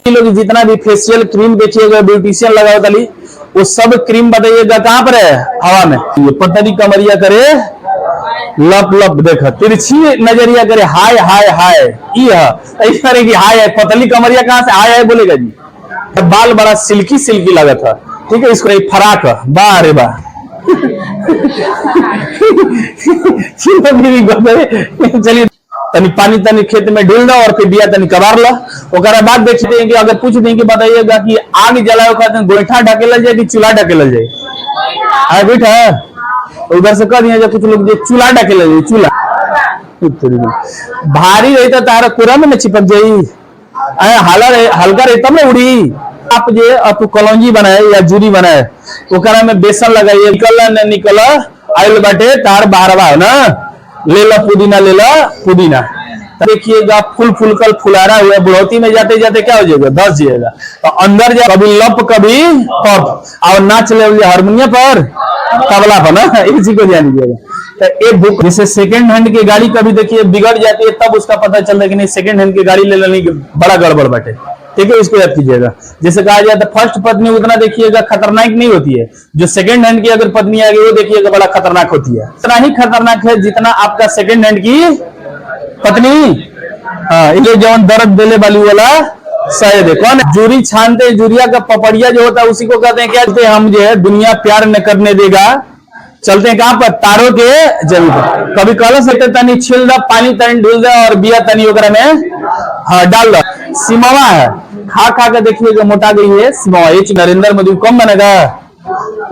लोग जितना भी फेशियल क्रीम देखिएगा ब्यूटिशियन लगा होता वो सब क्रीम बताइएगा कहाँ पर है, हवा में। ये पतली कमरिया करे लप लप, देखो तिरछी नजरिया करे हाय हाय हाय, इस तरह की हाय है। पतली कमरिया कहाँ से हाय हाय बोलेगा जी। बाल बड़ा सिल्की सिल्की लगा था, ठीक है। इसको एक फराक वाह रे वाह चलिए तनी पानी तनी खेत में ढूल दो और फिर बिया तनी कबार लो। ओकरा बाद देखते हैं कि अगर पूछ दें कि बताइएगा कि आग जलाओ खाते गोईठा ढकेला जाए कि चूल्हा ढकेला जाए। हाँ गोईठा उधर से कह दिया जाए कुछ लोग चूल्हा ढकेला जाए। चूल्हा भारी रही तो तारा कुरा में न चिपक जाई, हल्का रही तब न उड़ी। आप जे आप कलौंजी बनाए या जूरी बनाए ओकरा में बेसन लगाइए, निकला न निकला आयल बाटे तार बारवा है ना। ले लो पुदीना, ले लो पुदीना। देखिएगा फूल फूलकर फुलारा हुआ बुढ़ौती में जाते जाते क्या हो जाएगा, धस जाएगा। तो अंदर जा कभी लप कभी पप और नाच ले हारमोनियम पर तबला पर ना, इसी को ध्यान दीजिएगा। तो एक बुक जैसे सेकंड हैंड की गाड़ी कभी देखिए बिगड़ जाती है तब उसका पता चलता है कि नहीं सेकंड हैंड की गाड़ी ले लेनी बड़ा गड़बड़ बाटे, ठीक है। इसको याद कीजिएगा। जैसे कहा जाता है फर्स्ट पत्नी उतना देखिएगा खतरनाक नहीं होती है, जो सेकंड हैंड की अगर पत्नी आ गई वो देखिएगा बड़ा खतरनाक होती है। इतना ही खतरनाक है जितना आपका सेकंड हैंड की पत्नी। हाँ ये जवान दर्द देने वाली वाला शायद है। कौन जूरी छानते, जूरिया का पपड़िया जो होता है उसी को कहते हैं क्या, हम जो है दुनिया प्यार न करने देगा। चलते हैं कहां पर, तारों के जमीन पर। कभी कल से तनी छिल दा पानी तनी ढूल दा और बिया तनी वगैरह में हाँ डाल दो। सिमवा है, खा खा के देखिएगा मोटा गई है सिमवा। ये नरेंद्र मोदी कम बनेगा,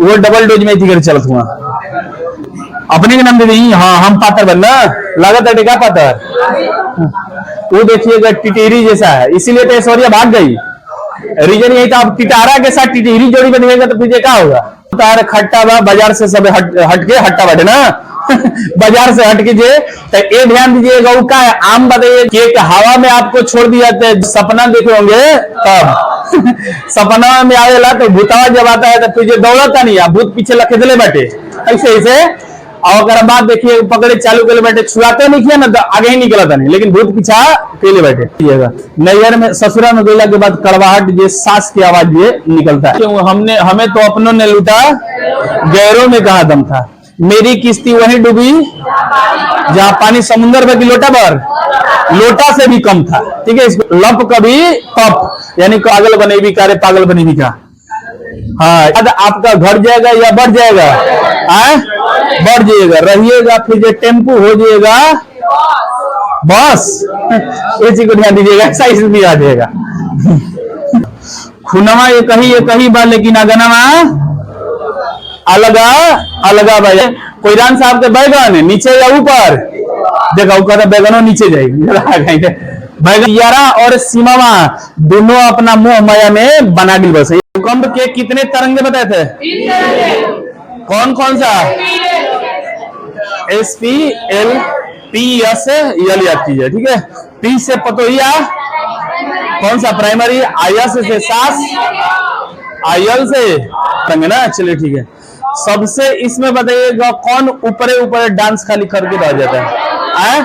वो डबल डोज में थी चलत हुआ अपने के नाम दे दी। हाँ हम पातर बनना लागत है टेका पातर। वो देखिएगा टिटेरी जैसा है, इसीलिए तो ऐश्वर्या भाग गई। रीजन यही था। अब टिटारा के साथ टिटेरी जोड़ी बनेगा तो फिर क्या होगा। तार खट्टा बा बाजार से सब हटके हट्टा बैठे ना बाजार से हट कीजिए। तो ये ध्यान दीजिएगा वो का है, आम बताइए कि हवा में आपको छोड़ दिया जाता है, सपना देखे होंगे तब सपना में आएला तो भूतावा जब आता है तो तुझे दौड़ता नहीं, भूत पीछे लखे चले बैठे ऐसे ऐसे। और अगर बात देखिए पकड़े चालू के लिए बैठे छुआते नहीं किया ना तो आगे ही निकला था नहीं, लेकिन भूत पीछा के लिए बैठे। नैयर में ससुरा में गोला के बाद कड़वाहट ये सांस की आवाज ये निकलता है। क्यों हमें तो अपनों ने लूटा, गैरों में कहा दम था। मेरी किस्ती वहीं डूबी जहां पानी समुद्र में लोटा भर, लोटा से भी कम था, ठीक है। इसको लप कभी पप यानी पागल बने भी कारे पागल बने भी का। हाँ आपका घट जाएगा या बढ़ जाएगा, बढ़ जाएगा रहिएगा, फिर जो टेम्पू हो जाएगा बस। ये चीज को ध्यान दीजिएगा, ऐसा इसमें आ जाएगा। खुनवा ये कही बा लेकिन अगनवा अलगा अलगा भाई। कोईरान साहब के बैगन नीचे या ऊपर, देखा कहता बैगनों नीचे जाएगी। बैगन यारा और सीमावा दोनों अपना मुंह माया में बना दी। बस भूकंप के कितने तरंगे बताए थे, कौन कौन सा, SPL PS यल याद कीजिए, ठीक है। P से पतोहिया, कौन सा प्राइमरी, IS से सास, IL से तरंगे ना। चलिए ठीक है। सबसे इसमें बताइएगा कौन ऊपरे ऊपर डांस खाली करके रह जाता है,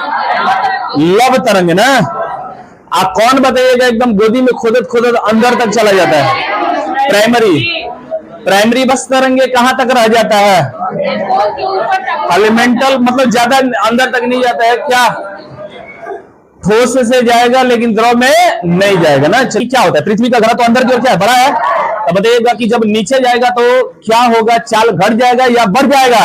लव तरंग ना। कौन बताइएगा एकदम गोदी में खोदत खोदत अंदर तक चला जाता है, प्राइमरी बस तरंगे कहां तक रह जाता है, एलिमेंटल मतलब ज्यादा अंदर तक नहीं जाता है। क्या ठोस से जाएगा लेकिन द्रव में नहीं जाएगा ना। क्या होता है, पृथ्वी का घनत्व तो अंदर की ओर क्या है, बड़ा है। तो बताइएगा कि जब नीचे जाएगा तो क्या होगा, चाल घट जाएगा या बढ़ जाएगा,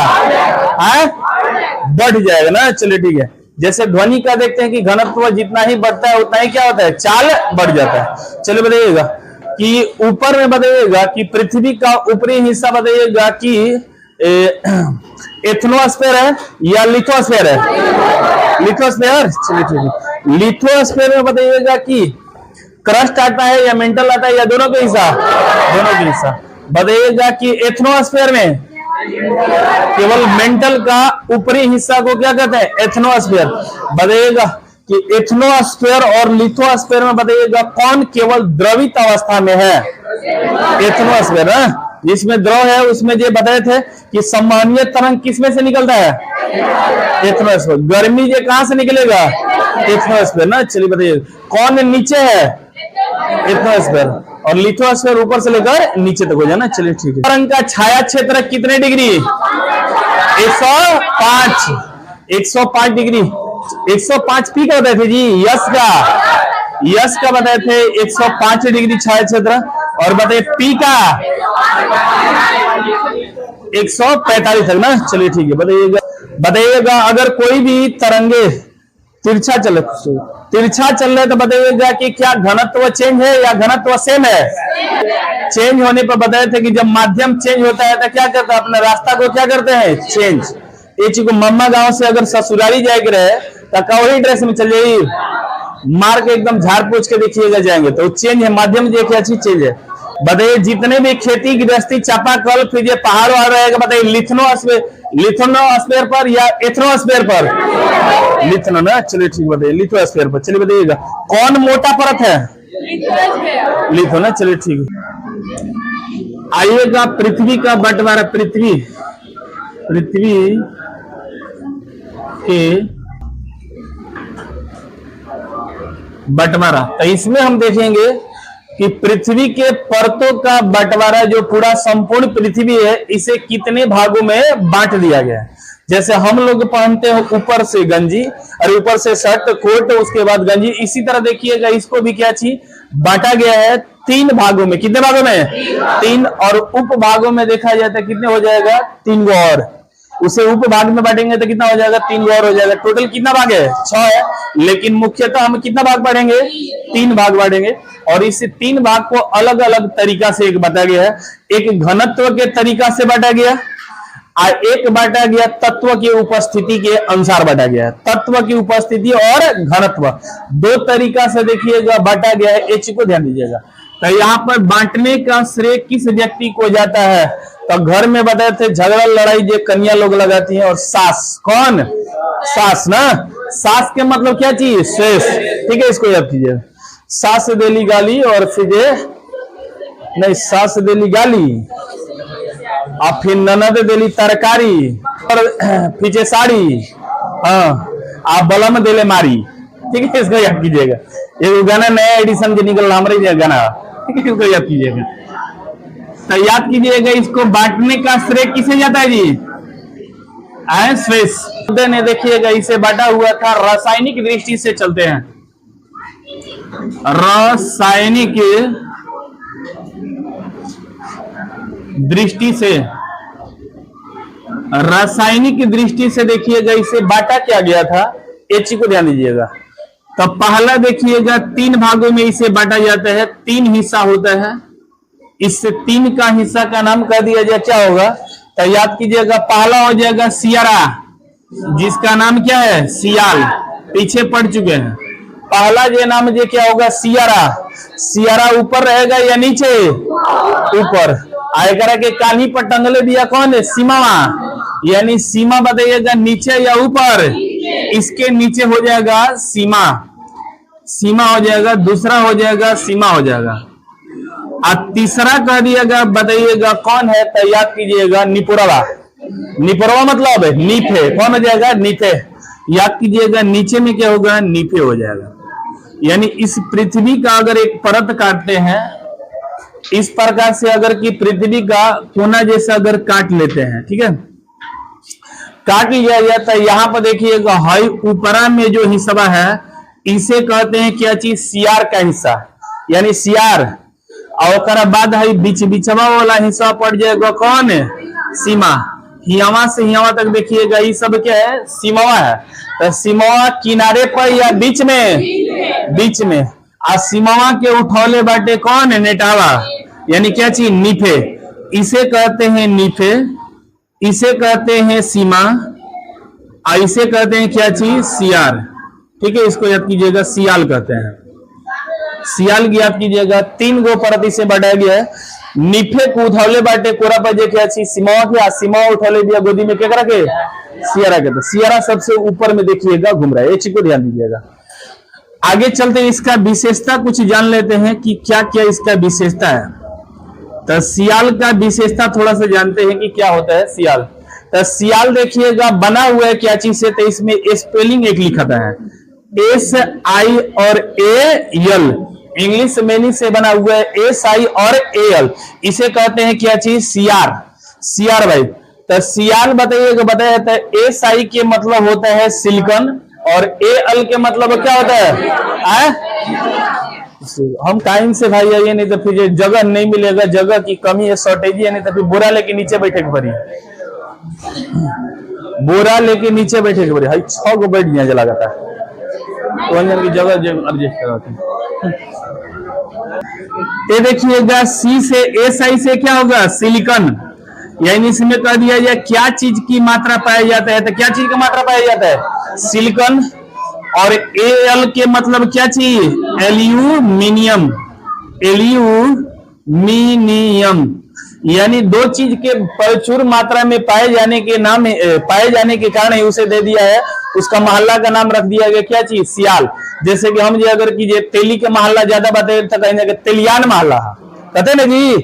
बढ़ जाएगा ना। चलिए ठीक है। जैसे ध्वनि का देखते हैं कि घनत्व जितना ही बढ़ता है उतना ही क्या होता है, चाल बढ़ जाता है। चलिए बताइएगा कि ऊपर में बताइएगा कि पृथ्वी का ऊपरी हिस्सा बताइएगा कि एथनोस्फेयर है या लिथोस्फेयर है, लिथोस्फेयर। चलिए ठीक है। लिथोस्फेयर में बताइएगा कि क्रस्ट आता है या मेंटल आता है या दोनों के हिस्सा, दोनों के हिस्सा। बताइएगा कि एथनोस्फेयर में केवल मेंटल का ऊपरी हिस्सा को क्या कहते हैं, एथनोस्फेयर। बताइएगा कि एथनोस्फेयर और लिथोस्फेयर में बताइएगा कौन केवल द्रवित अवस्था में है, एथनोस्फेयर है। जिसमें द्रव है उसमें जो बताए थे कि सम्मानीय तरंग किसमें से निकलता है, एथनोस्फेयर। गर्मी जो कहां से निकलेगा, एथनोस्फेयर ना। चलिए बताइए कौन नीचे है, एथनोस्फेयर, और लिथोस्फेयर ऊपर से लेकर नीचे तक हो जाए ना। चलिए ठीक है। रंग का छाया क्षेत्र कितने डिग्री? 105, 105 डिग्री। 105 पी का बताए थे जी, यस का बताए थे 105 डिग्री छाया क्षेत्र। और बताइए पी का 145 तक ना। चलिए ठीक है। बताइएगा अगर कोई भी तरंगे तिरछा चल रहे तो बताइएगा कि क्या घनत्व चेंज है या घनत्व सेम है? चेंज होने पर बताए थे कि जब माध्यम चेंज होता है तो क्या करता है, अपने रास्ता को क्या करते हैं, चेंज। ये चीज को मम्मा गांव से अगर ससुराली जाए रहे तो वही ड्रेस में चल जाइए, मार के एकदम झाड़ पोछ के देखिएगा जाएंगे तो चेंज है, माध्यम देखिए अच्छी चीज है। बताइए जितने भी खेती गृहस्थी चापाकल फिर ये पहाड़ वहाड़ रहेगा, बताइए लिथोस्फेयर पर या एथनोस्फेयर पर? लिथनो ना। चलिए ठीक, बताइए लिथोस्फेयर पर। चलिए बताइएगा कौन मोटा परत है? लिथो ना। चलिए ठीक है। आइएगा पृथ्वी का बंटवारा, पृथ्वी के बंटवारा। तो इसमें हम देखेंगे कि पृथ्वी के परतों का बंटवारा जो पूरा संपूर्ण पृथ्वी है इसे कितने भागों में बांट दिया गया है। जैसे हम लोग पहनते हैं ऊपर से गंजी और ऊपर से शर्ट कोट, उसके बाद गंजी, इसी तरह देखिएगा इसको भी क्या चीज बांटा गया है 3 भागों में। कितने भागों में? 3। और उप भागों में देखा जाता है कितने हो जाएगा, 3 गो और। उसे उप भाग में बांटेंगे तो कितना हो जाएगा, 3 गो और हो जाएगा। टोटल कितना भाग है, 6 है। लेकिन मुख्यतः हम कितना भाग बांटेंगे, 3 भाग बांटेंगे। और इस 3 भाग को अलग अलग तरीका से एक बांटा गया है। एक घनत्व के तरीका से बांटा गया, एक बांटा गया तत्व की उपस्थिति के अनुसार बांटा गया है। तत्व की उपस्थिति और घनत्व 2 तरीका से देखिएगा बांटा गया है। एच को ध्यान दीजिएगा। तो यहाँ पर बांटने का श्रेय किस व्यक्ति को जाता है? तो घर में बताए थे झगड़ा लड़ाई जो कन्या लोग लगाती हैं, और सास, कौन? सास ना। सास के मतलब क्या चीज, शेष। ठीक है, इसको याद कीजिए। सास देली गाली और फिर नहीं, सास देली गाली और फिर ननद देली तरकारी और पीछे साड़ी, हाँ, आप बलम देले मारी। ठीक है, इसको याद कीजिएगा। ये गाना नया एडिशन जो निकल हमारे गाना, ठीक है, इसको याद कीजिएगा। तो याद कीजिएगा इसको बांटने का श्रेय किसे जाता है जी, स्पेस ने। देखिएगा इसे बांटा हुआ था रासायनिक दृष्टि से, चलते हैं रासायनिक दृष्टि से। रासायनिक दृष्टि से देखिएगा इसे बांटा क्या गया था, एच को ध्यान दीजिएगा। तो पहला देखिएगा 3 भागों में इसे बांटा जाता है, 3 हिस्सा होता है। इससे 3 का हिस्सा का नाम कह दिया जाए क्या होगा, तो याद कीजिएगा। पहला हो जाएगा सियारा, जिसका नाम क्या है, सियाल, पीछे पढ़ चुके हैं। पहला जो नाम जो क्या होगा, सियारा। सियारा ऊपर रहेगा या नीचे, ऊपर। आयकरा के कान्ही पर टंगले दिया कौन है, सीमावा, यानी सीमा बताइएगा नीचे या ऊपर। इसके नीचे हो जाएगा सीमा, सीमा हो जाएगा। दूसरा हो जाएगा सीमा हो जाएगा। और तीसरा कह दिएगा, बताइएगा कौन है, तो याद कीजिएगा निपुरवा। निपुरवा मतलब है नीफे, कौन हो जाएगा, नीफे। याद कीजिएगा नीचे में क्या होगा, नीफे हो जाएगा। यानी इस पृथ्वी का अगर एक परत काटते हैं इस प्रकार से, अगर कि पृथ्वी का कोना जैसा अगर काट लेते हैं, ठीक है, काट लिया जाता है। यहाँ पर देखिएगा हाई ऊपरा में जो हिस्सा है इसे कहते हैं क्या चीज, सियार का हिस्सा, यानी सियार। और बाद है बीच बिचवा वाला हिस्सा पड़ जाएगा कौन है, सीमा। हियावा से हियावा तक देखिएगा ये सब क्या है, सीमावा है। तो सीमावा किनारे पर या बीच में, बीच में। और सीमावा के उठौले बाटे कौन है, नेटावा, यानी क्या चीज, नीफे। इसे कहते हैं नीफे, इसे कहते हैं सीमा, और इसे कहते हैं क्या चीज, सियार। ठीक है, इसको याद कीजिएगा, सियाल कहते हैं। सियाल की याद कीजिएगा। 3 गो परत इसे बढ़ाया गया है। नीफे को उठौले बाटे कोरा पर क्या चीज, सीमावा की। सीमावा उठौले दिया गोदी में क्या करा के, सियारा के। तो सियारा सबसे ऊपर में देखिएगा घूम रहा है, ये चीज को ध्यान दीजिएगा। आगे चलते हैं, इसका विशेषता कुछ जान लेते हैं कि क्या क्या इसका विशेषता है। तो सियाल का विशेषता थोड़ा सा जानते हैं कि क्या होता है सियाल। तो सियाल देखिएगा बना हुआ है क्या चीज से, तो इसमें स्पेलिंग एक लिखा है, SI और AL, इंग्लिश मीनिंग से बना हुआ है SI और AL, इसे कहते हैं क्या चीज? सीआर। सीआर भाई, तो सीआर बताइएगा, बताया जाता है SI के मतलब होता है सिलिकॉन और AL के मतलब क्या होता है? हम टाइम से भाई आइए, नहीं तो फिर जगह नहीं मिलेगा, जगह की कमी है, शॉर्टेज है, नहीं तो फिर बोरा लेके नीचे बैठे के पड़ी, बोरा लेके नीचे बैठे के पड़ी। हाई 6 गो बैठ गया जला जाता है तो की जगह एडजस्ट कराती। ये देखिएगा सी से SI से क्या होगा? सिलिकॉन, यानी इसमें कह दिया जाए क्या चीज की मात्रा पाया जाता है, तो क्या चीज का मात्रा पाया जाता है? सिलिकॉन। और AL के मतलब क्या चीज? एल्यूमिनियम। एल्यूमिनियम, यानी दो चीज के प्रचुर मात्रा में पाए जाने के कारण ही उसे दे दिया है, उसका मोहल्ला का नाम रख दिया गया क्या चीज? सियाल। जैसे कि हम जो अगर कीजिए तेली के मोहल्ला ज्यादा बातें तो कहेंगे कि तेलियान मोहल्ला, कहते ना जी,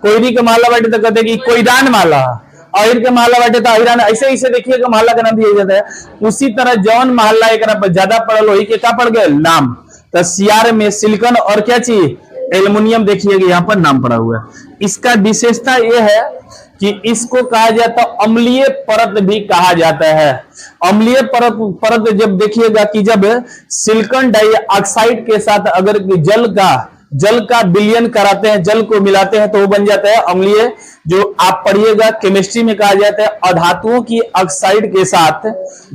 कोयरी के मोहल्ला बाटे तो कहते कि कोयदान मोहल्ला, अहिर के मोहल्ला बाटे तो अहिरान, ऐसे ऐसे देखिए मोहल्ला का नाम दिया जाता है। उसी तरह जौन मोहल्ला एक ज्यादा पड़ल वही के क्या पड़ गए? नाम। तो सियार में सिलिकॉन और क्या चीज? एल्युमिनियम देखिएगा यहाँ पर नाम पड़ा हुआ है। इसका विशेषता यह है कि इसको कहा जाता है अम्लीय परत भी कहा जाता है। अम्लीय परत जब देखिएगा कि जब सिलिकॉन डाइऑक्साइड के साथ अगर जल का विलयन कराते हैं, जल को मिलाते हैं तो वो बन जाता है अम्लीय, जो आप पढ़िएगा केमिस्ट्री में कहा जाता है अधातुओं की ऑक्साइड के साथ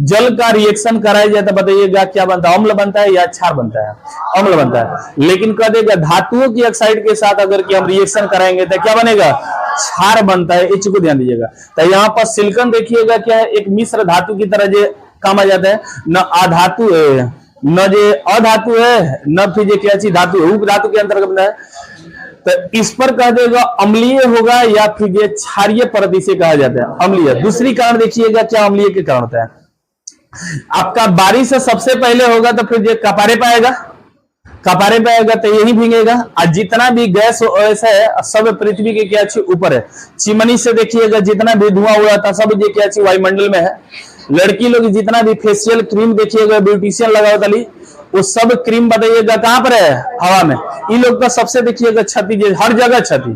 जल का रिएक्शन कराया जाता है। बताइएगा क्या बनता है? अम्ल बनता है या क्षार बनता है? अम्ल बनता है। लेकिन कह देगा धातुओं की ऑक्साइड के साथ अगर कि हम रिएक्शन कराएंगे तो क्या बनेगा? क्षार बनता है। इस चीज को ध्यान दीजिएगा। तो यहाँ पर सिलिकॉन देखिएगा क्या है? एक मिश्र धातु की तरह जो काम आ जाता है, न अधातु न जे अधातु है न फिर जे क्या चीज धातु है, धातु के अंतर्गत बनता है। तो इस पर कह देगा अम्लीय होगा या फिर ये क्षारीय परत इसे कहा जाता है अम्लीय। दूसरी कारण देखिएगा क्या अम्लीय के कारण होता है? आपका बारिश से सबसे पहले होगा तो फिर ये कपारे पाएगा, कपारे पाएगा तो यही भीगेगा। और जितना भी गैस है सब पृथ्वी के क्या अच्छी ऊपर है। चिमनी से देखिएगा जितना भी धुआं हुआ था सब ये क्या अच्छी वायुमंडल में है। लड़की लोग जितना भी फेशियल क्रीम देखिएगा ब्यूटिशियन लगा होता वो सब क्रीम बताइएगा कहां पर है? हवा में। इन लोग का सबसे देखिएगा क्षति, हर जगह क्षति,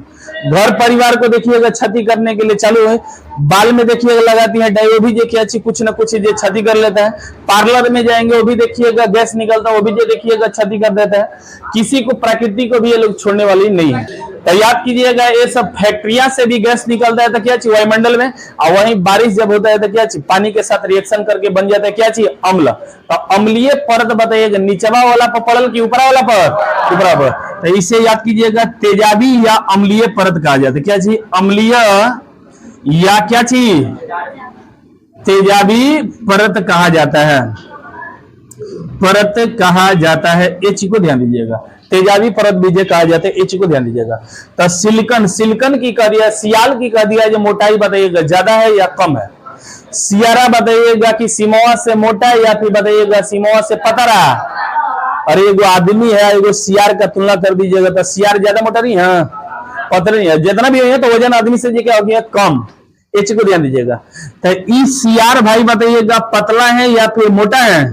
घर परिवार को देखिएगा क्षति करने के लिए चालू है। बाल में देखिएगा लगाती है डाई, वो भी देखिए अच्छी कुछ ना कुछ ये क्षति कर लेता है। पार्लर में जाएंगे वो भी देखिएगा गैस निकलता है, वो भी ये देखिएगा क्षति कर देता है। किसी को प्रकृति को भी ये लोग छोड़ने वाली नहीं है। तो याद कीजिएगा ये सब फैक्ट्रिया से भी गैस निकलता है तो क्या चाहिए? वायुमंडल में। और वहीं बारिश जब होता है तो क्या चाहिए? पानी के साथ रिएक्शन करके बन जाता है क्या चाहिए? अम्ल। तो अम्लीय परत बताइएगा निचवा वाला पर पड़ल कि ऊपरा वाला पर? ऊपरा पर। तो इसे याद कीजिएगा तेजाबी या अम्लीय परत कहा जाता है। क्या चाहिए? अम्लीय या क्या चाहिए? तेजाबी परत कहा जाता है, परत कहा जाता है। ये चीज को ध्यान दीजिएगा। तेजाबी परत भी कहा जाता है, ये चीज को ध्यान दीजिएगा। तो सिलिकॉन की कह दिया, सियाल की कह दिया, जो मोटाई बताइएगा ज्यादा है या कम है। सियारा बताइएगा कि सिमोआ से मोटा है या फिर बताइएगा सिमोआ से पतरा। और एगो आदमी है, एगो सियार का तुलना कर दीजिएगा तो सियार ज्यादा मोटा नहीं है, पतला नहीं है। जितना भी है तो वजन आदमी से क्या हो गया? कम। ये चीज को ध्यान दीजिएगा। तो ई सियार भाई बताइएगा पतला है या फिर मोटा है?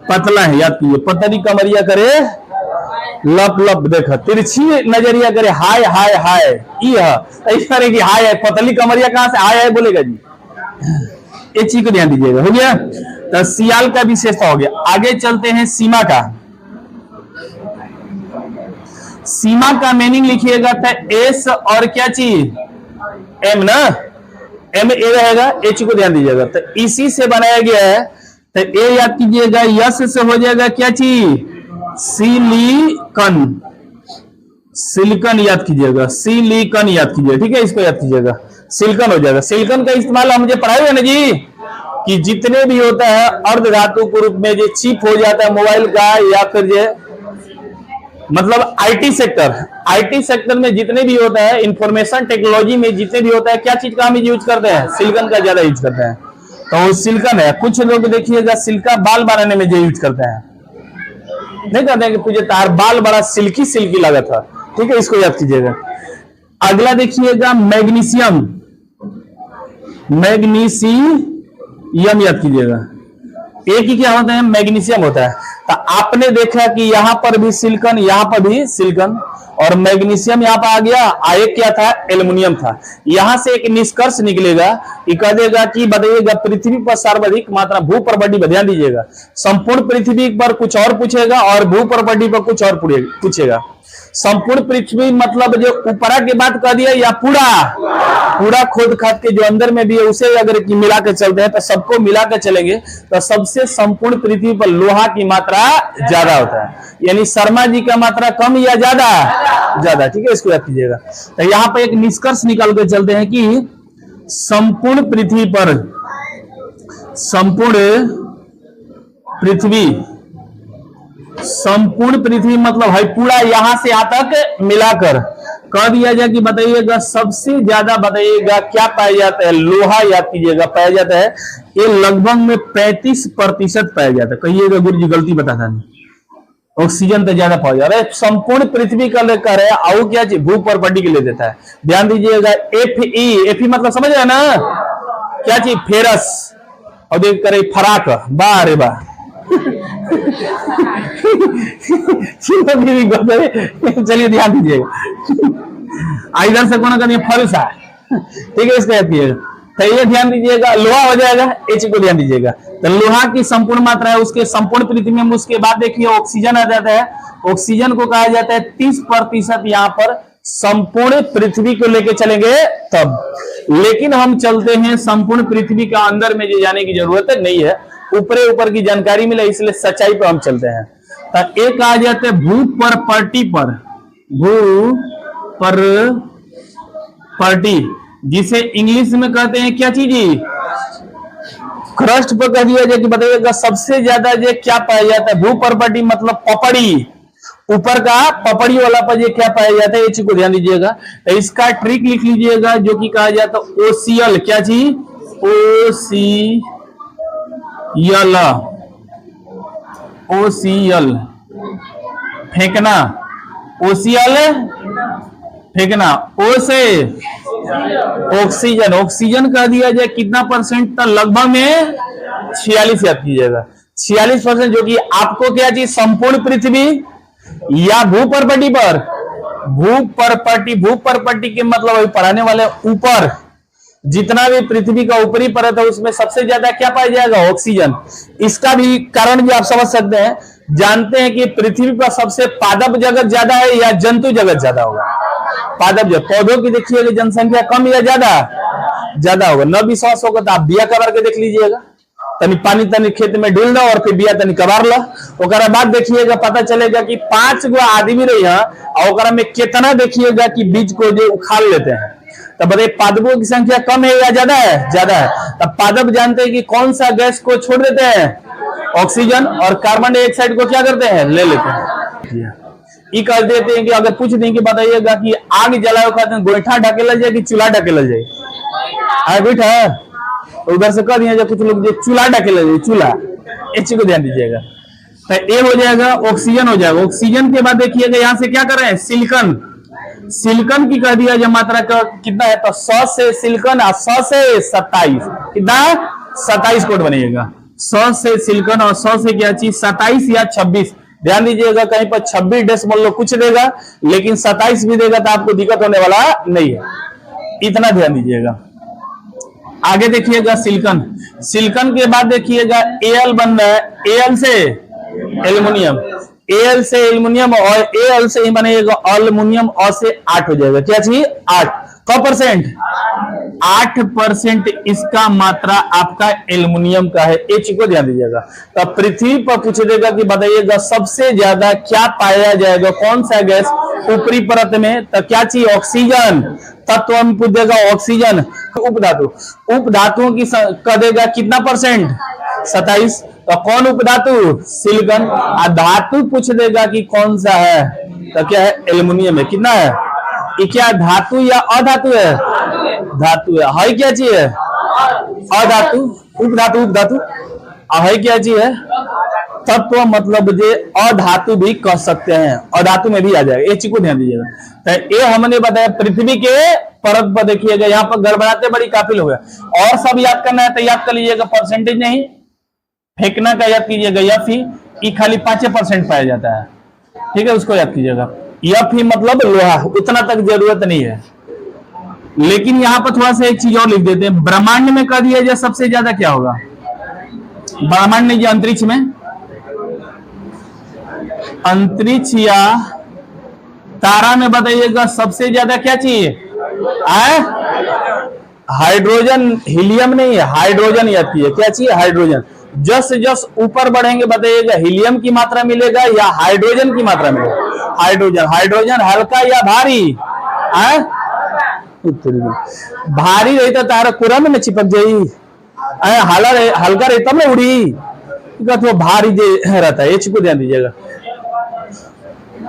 पतला है। याद कीजिए, पतली कमरिया करे लप लप, देखा तिरछी नजरिया करे हाय हाय हाय, इस तरह की हाय है। पतली कमरिया कहां से हाय हाय बोलेगा जी? एक चीज को ध्यान दीजिएगा। हो गया? तो सियाल का विशेषता हो गया। आगे चलते हैं सीमा का। सीमा का मीनिंग लिखिएगा तो एस और क्या चीज? एम ना, एम ए रहेगा। ए चीज को ध्यान दीजिएगा। तो इसी से बनाया गया है। तो ए याद कीजिएगा, यस से हो जाएगा क्या चीज? सिलिकॉन। सिलिकॉन याद कीजिएगा, सिलिकॉन याद कीजिएगा। ठीक है, इसको याद कीजिएगा, सिलिकॉन हो जाएगा। सिलिकॉन का इस्तेमाल हम मुझे पढ़ाए हुए ना जी कि जितने भी होता है अर्ध धातु के रूप में जो चिप हो जाता है मोबाइल का या फिर जो मतलब आईटी सेक्टर में जितने भी होता है, इंफॉर्मेशन टेक्नोलॉजी में जितने भी होता है, क्या चीज का हम यूज करते हैं? सिलिकॉन का ज्यादा यूज करते हैं। तो वो सिलिकॉन है। कुछ लोग देखिएगा सिल्का बाल बनाने में जो यूज करते हैं, नहीं कहते हैं कि तुझे तार बाल बड़ा सिल्की सिल्की लगा था। ठीक है, इसको याद कीजिएगा। अगला देखिएगा मैग्नीशियम। मैग्नीशियम याद कीजिएगा। एक ही क्या होता है, मैग्नीशियम होता है। तो आपने देखा कि यहां पर भी सिलिकॉन, यहां पर भी सिलिकॉन और मैग्नीशियम यहां पर आ गया, एक क्या था, एल्युमिनियम था। यहां से एक निष्कर्ष निकलेगा कि कह देगा कि बताइएगा पृथ्वी पर सर्वाधिक मात्रा भू प्रॉपर्टी पर, ध्यान दीजिएगा, संपूर्ण पृथ्वी पर कुछ और पूछेगा और भू प्रॉपर्टी पर कुछ और पूछेगा। संपूर्ण पृथ्वी मतलब जो ऊपरा के बात कर दिया या पूरा पूरा खोद खाद के जो अंदर में भी है उसे अगर मिला के चलते हैं तो सबको मिला के चलेंगे तो सबसे संपूर्ण पृथ्वी पर लोहा की मात्रा ज्यादा होता है, यानी शर्मा जी का मात्रा कम या ज्यादा, ज्यादा। ठीक है, इसको याद कीजिएगा। तो यहां पर एक निष्कर्ष निकाल के चलते हैं कि संपूर्ण पृथ्वी पर, संपूर्ण पृथ्वी मतलब है पूरा यहां से यहां तक मिलाकर कह दिया जाए कि बताइएगा सबसे ज्यादा बताइएगा क्या पाया जाता है, लोहा याद कीजिएगा पाया जाता है। ये लगभग में 35% पाया जाता है। कहिएगा गुरु जी गलती बताता नहीं, ऑक्सीजन तो ज्यादा पाया जाता है। संपूर्ण पृथ्वी का लेकर है और क्या चीज भू प्रॉपर्टी के लिए देता है। ध्यान दीजिएगा Fe मतलब समझ रहे ना क्या चीज, फेरस, और देख करे फराक, वाह रे वाह चलिए ध्यान दीजिएगा, इधर से कौन करनी फरुसा, ठीक है, इसको याद कीजिएगा। तो ये ध्यान दीजिएगा, लोहा हो जाएगा, एच को ध्यान दीजिएगा। तो लोहा की संपूर्ण मात्रा है उसके संपूर्ण पृथ्वी में। उसके बाद देखिए ऑक्सीजन आ जाता है, ऑक्सीजन को कहा जाता है 30% यहाँ पर संपूर्ण पृथ्वी को लेके चलेंगे तब। लेकिन हम चलते हैं संपूर्ण पृथ्वी का अंदर में जो जाने की जरूरत नहीं है, ऊपरे ऊपर की जानकारी मिले, इसलिए सच्चाई पर हम चलते हैं। तो एक आ जाते हैं भू प्रॉपर्टी पर, भू प्रॉपर्टी जिसे इंग्लिश में कहते हैं क्या चीज, क्रस्ट पर कह दिया जाए कि बताइएगा सबसे ज्यादा जो क्या पाया जाता है, भू प्रॉपर्टी मतलब पपड़ी, ऊपर का पपड़ी वाला पर ये क्या पाया जाता है, ये चीज को ध्यान दीजिएगा। तो इसका ट्रिक लिख लीजिएगा जो कि कहा जाता है ओसीएल, क्या चीज, ओसीएल फेंकना, ओसीएल फेंकना, ओ से ऑक्सीजन, ऑक्सीजन कह दिया जाए कितना परसेंट था, लगभग में 46 याद कीजिएगा, 46%, जो कि आपको क्या चीज संपूर्ण पृथ्वी या भू प्रॉपर्टी पर, भू प्रॉपर्टी के मतलब पढ़ाने वाले ऊपर जितना भी पृथ्वी का ऊपरी परत है उसमें सबसे ज्यादा क्या पाया जाएगा, ऑक्सीजन। इसका भी कारण भी आप समझ सकते हैं, जानते हैं कि पृथ्वी पर सबसे पादप जगत ज्यादा है या जंतु जगत ज्यादा होगा, पादप जगत, पौधों की देखिएगा जनसंख्या कम या ज्यादा होगा। न विश्वास होगा तो आप बिया कबार के देख लीजिएगा, तनी पानी तनी खेत में डुल दो और फिर बिया तनी कबार लो, ओकरा बाद देखिएगा पता चलेगा कि 5 गो आदमी रही है और ओकरा में कितना देखिएगा कि बीज को जो उखाड़ लेते हैं। तब बताइए पादपों की संख्या कम है या ज्यादा है, ज्यादा है। तब पादप जानते हैं कि कौन सा गैस को छोड़ देते हैं, ऑक्सीजन, और कार्बन डाइऑक्साइड को क्या करते हैं, ले लेते हैं। ये कह देते हैं कि अगर पूछ दें कि बताइएगा कि आग जलाओ खाते हैं गोईठा ढकेला जाए कि चूल्हा ढकेला जाए, गोईठा तो उधर से कह दिया कुछ लोग चूल्हा ढकेला जाए, चूल्हा, इस चीज को ध्यान दीजिएगा। तो ये हो जाएगा, ऑक्सीजन हो जाएगा। ऑक्सीजन के बाद देखिएगा यहाँ से क्या कर रहे हैं, सिलिकॉन, सिलिकॉन की कह दिया जाए मात्रा का कितना है, तो 100 से सिलिकॉन 100 से 27, कितना 27 कोट बनेगा, 100 से सिलिकॉन और 100 से क्या चीज 27 या 26। ध्यान दीजिएगा कहीं पर 26 कुछ देगा लेकिन 27 भी देगा तो आपको दिक्कत होने वाला नहीं है, इतना ध्यान दीजिएगा। आगे देखिएगा सिलिकॉन, सिलिकॉन के बाद देखिएगा Al बन रहा है, Al से एल्युमिनियम, Al से एल्युमिनियम और Al से ही बनेगा एल्युमिनियम, और से 8 हो जाएगा, क्या चाहिए 8, कौ परसेंट, 8% इसका मात्रा आपका एल्युमिनियम का है, ये चीज को ध्यान दीजिएगा। तो पृथ्वी पर पूछ देगा कि बताइएगा सबसे ज्यादा क्या पाया जाएगा, कौन सा गैस ऊपरी परत में, तो क्या चाहिए ऑक्सीजन, तत्व हम पूछ देगा ऑक्सीजन। उपधातु, उपधातुओं की कह देगा कितना परसेंट, 27, तो कौन उपधातु, सिलिकॉन। धातु पूछ देगा कि कौन सा है, तो क्या है एल्युमिनियम है, कितना है, ये क्या धातु या अधातु है, धातु है क्या चीज है, अधातु, उपधातु है क्या चीज है, तत्व मतलब जे अधातु भी कह सकते हैं, अधातु में भी आ जाएगा, ये चीज को ध्यान दीजिएगा। तो ये हमने बताया पृथ्वी के परत पर देखिएगा, यहाँ पर गड़बड़ाते बड़ी काफी लोग है, और सब याद करना है तो याद कर लीजिएगा, परसेंटेज नहीं, फेंकना का याद कीजिएगा यफ ही, ई खाली 5% पाया जाता है, ठीक है, उसको याद कीजिएगा। यफ ही मतलब लोहा, उतना तक जरूरत नहीं है। लेकिन यहां पर थोड़ा सा एक चीज और लिख देते हैं, ब्रह्मांड में कह दिया जाए सबसे ज्यादा क्या होगा, ब्रह्मांड नहीं, अंतरिक्ष में, अंतरिक्ष या तारा में बताइएगा सबसे ज्यादा क्या चाहिए, हाइड्रोजन, हीलियम नहीं है, हाइड्रोजन याद कीजिए, क्या चाहिए, हाइड्रोजन। जस जस ऊपर बढ़ेंगे बताइएगा हीलियम की मात्रा मिलेगा या हाइड्रोजन की मात्रा मिलेगा, हाइड्रोजन। हाइड्रोजन हल्का या भारी, भारी रही तो तारा कुरा में न चिपक जाई, हल्का रही तब ना उड़ी, तो भारी रहता है, ये चीज को ध्यान दीजिएगा।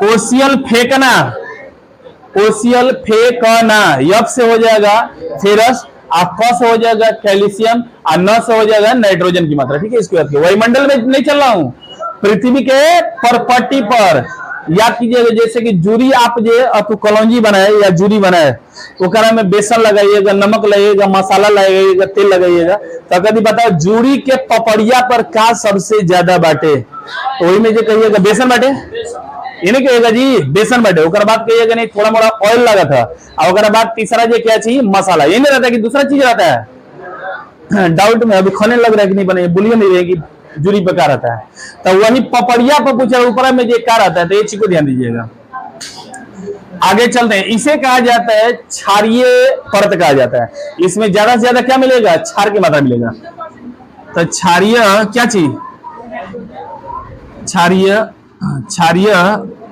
ओशियल फेंकना, ओशियल फेंकना, यफ से हो जाएगा फेरस, क से हो जाएगा कैल्शियम, और न से हो जाएगा नाइट्रोजन की मात्रा, ठीक है, इसको याद कीजिए। वायुमंडल में नहीं चल रहा हूं, पृथ्वी के परपट्टी पर याद कीजिएगा। जैसे कि जूरी आप जो कलौंजी बनाए या जूरी बनाए, ओकरा में बेसन लगाइएगा, नमक लगाइएगा, मसाला लगाइएगा, तेल लगाइएगा, तो कभी बताओ जूरी के पपड़िया पर का सबसे ज्यादा बाटे, तो वही में जो कहिएगा बेसन बाटे, ये नहीं कहिएगा जी बेसन बाटे, ओकर बाद कहिएगा नहीं थोड़ा मोड़ा ऑयल लगा था, और ओकर बाद तीसरा जो क्या चाहिए मसाला, ये नहीं रहता कि दूसरा चीज रहता है। डाउट में अभी खाने लग रहा है कि नहीं बने, बोलिए नहीं रहेगी जूरी पे क्या रहता है, तो वही पपड़िया पर पूछा ऊपर में जो क्या रहता है, तो ये चीज को ध्यान दीजिएगा। आगे चलते हैं, इसे कहा जाता है क्षारीय परत कहा जाता है। इसमें ज्यादा से ज्यादा क्या मिलेगा, क्षार की मात्रा मिलेगा। तो क्षारीय क्या चीज, क्षारीय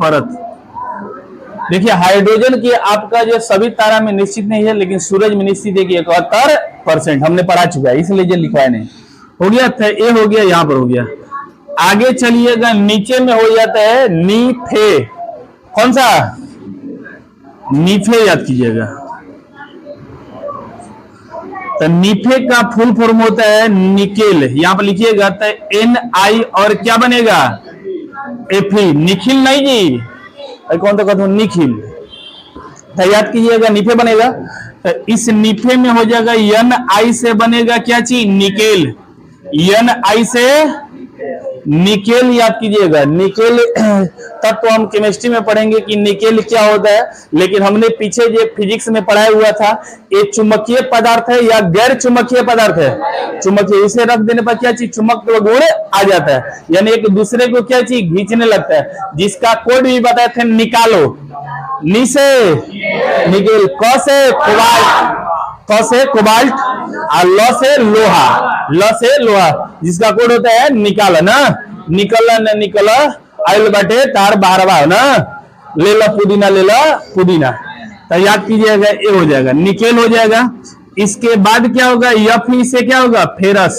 परत। देखिए हाइड्रोजन की आपका जो सभी तारा में निश्चित नहीं है, लेकिन सूरज में निश्चित है कि 71% हमने पढ़ा चुका है, इसलिए जो लिखा है नहीं हो गया था, ये हो गया, यहां पर हो गया। आगे चलिएगा, नीचे में हो जाता है नीफे, कौन सा, नीफे याद कीजिएगा। तो नीफे का फुल फॉर्म होता है निकेल, यहां पर लिखिएगा तो NI और क्या बनेगा Fe, निखिल नहीं जी, कौन तो कहते निखिल, तो याद कीजिएगा नीफे बनेगा। तो इस नीफे में हो जाएगा NI से बनेगा क्या चीज, निकेल, NI से निकेल याद कीजिएगा। निकेल तब तो हम केमिस्ट्री में पढ़ेंगे कि निकेल क्या होता है, लेकिन हमने पीछे जो फिजिक्स में पढ़ाया हुआ था, ये चुंबकीय पदार्थ है या गैर चुंबकीय पदार्थ है, चुंबकीय, इसे रख देने पर क्या चीज चुंबक तो गुण आ जाता है, यानी एक दूसरे को क्या चीज खींचने लगता है, जिसका कोड भी बताए थे निकालो, नी से निकेल, क से कोबाल्ट, क से कोबाल्ट, और ल से लोहा, ल से लोहा, जिसका कोड होता है निकाला ना, निकला न निकला आयल बाटे तार 12वां ना, ले ला पुदीना, ले ला पुदीना, तो याद कीजिएगा ये हो जाएगा, निकेल हो जाएगा। इसके बाद क्या होगा, यफ से क्या होगा, फेरस,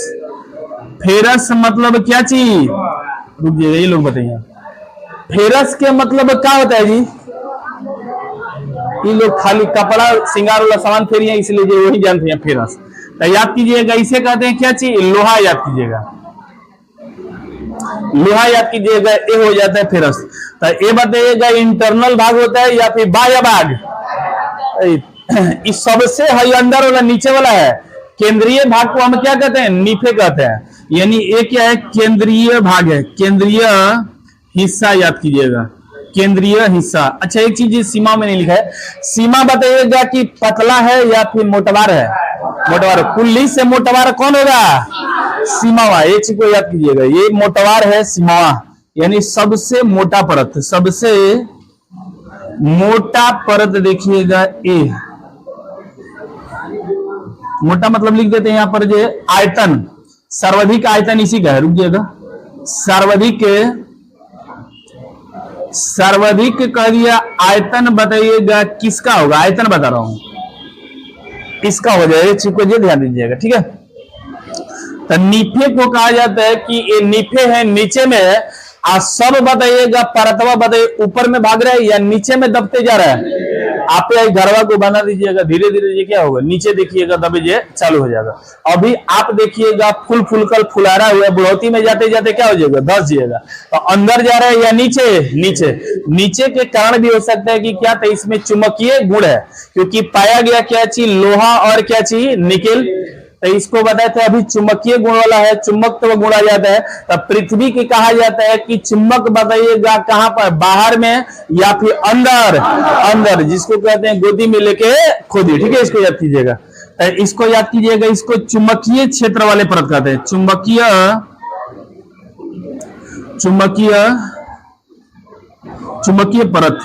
फेरस मतलब क्या चीज, रुक जाइए ये लोग बताइए, फेरस के मतलब क्या होता है जी, ये लोग खाली कपड़ा श्रृंगार वाला सामान फेरी है, इसलिए जो वही जानते हैं फेरस। तो याद कीजिएगा, इसे कहते हैं क्या चीज, लोहा याद कीजिएगा, लोहा याद कीजिएगा, ये हो जाता है फेरस। तो ये बताइएगा इंटरनल भाग होता है या फिर बाह्य भाग, इस सबसे है अंदर वाला नीचे वाला है, केंद्रीय भाग को हम क्या कहते हैं, नीफे कहते हैं, यानी ये क्या है, केंद्रीय भाग है, केंद्रीय हिस्सा याद कीजिएगा, केंद्रीय हिस्सा। अच्छा एक चीज सीमा में नहीं लिखा है, सीमा बताइएगा कि पतला है या फिर मोटवार है, मोटवार, कुल्ली से मोटवार कौन होगा, सीमावा, ये चीज को याद कीजिएगा, ये मोटवार है सीमावा, यानी सबसे मोटा परत, सबसे मोटा परत देखिएगा ए, मोटा मतलब लिख देते हैं यहां पर जो आयतन, सर्वाधिक आयतन इसी का है, रुक जाएगा, सर्वाधिक कह दिया, आयतन बताइएगा किसका होगा, आयतन बता रहा हूं, इसका हो जाएगा, चीज को ध्यान दीजिएगा, ठीक है। तो नीफे को कहा जाता है कि ये नीफे है, नीचे में है, और सब बताइएगा परतवा बताइए ऊपर में भाग रहा है या नीचे में दबते जा रहा है, आप घरवा को बना दीजिएगा, धीरे धीरे ये क्या होगा, नीचे देखिएगा दबे जे चालू हो जाएगा। अभी आप देखिएगा फुल फुलकर फुलारा हुआ है, बुढ़ौती में जाते जाते क्या हो जाएगा, धस जाएगा, तो अंदर जा रहा है या नीचे, नीचे, नीचे के कारण भी हो सकता है कि क्या, तो इसमें चुंबकीय गुण है, क्योंकि पाया गया क्या चीज, लोहा और क्या चीज, निकेल, तो इसको बताए थे अभी चुंबकीय गुण वाला है, चुंबकत्व गुण आ जाता है। तब पृथ्वी की कहा जाता है कि चुंबक बताइएगा कहां पर, बाहर में या फिर अंदर, अंदर जिसको कहते हैं गोदी में लेके खोदी। ठीक है, इसको याद कीजिएगा, इसको याद कीजिएगा, इसको चुंबकीय क्षेत्र वाले परत कहते हैं, चुंबकीय चुंबकीय चुंबकीय परत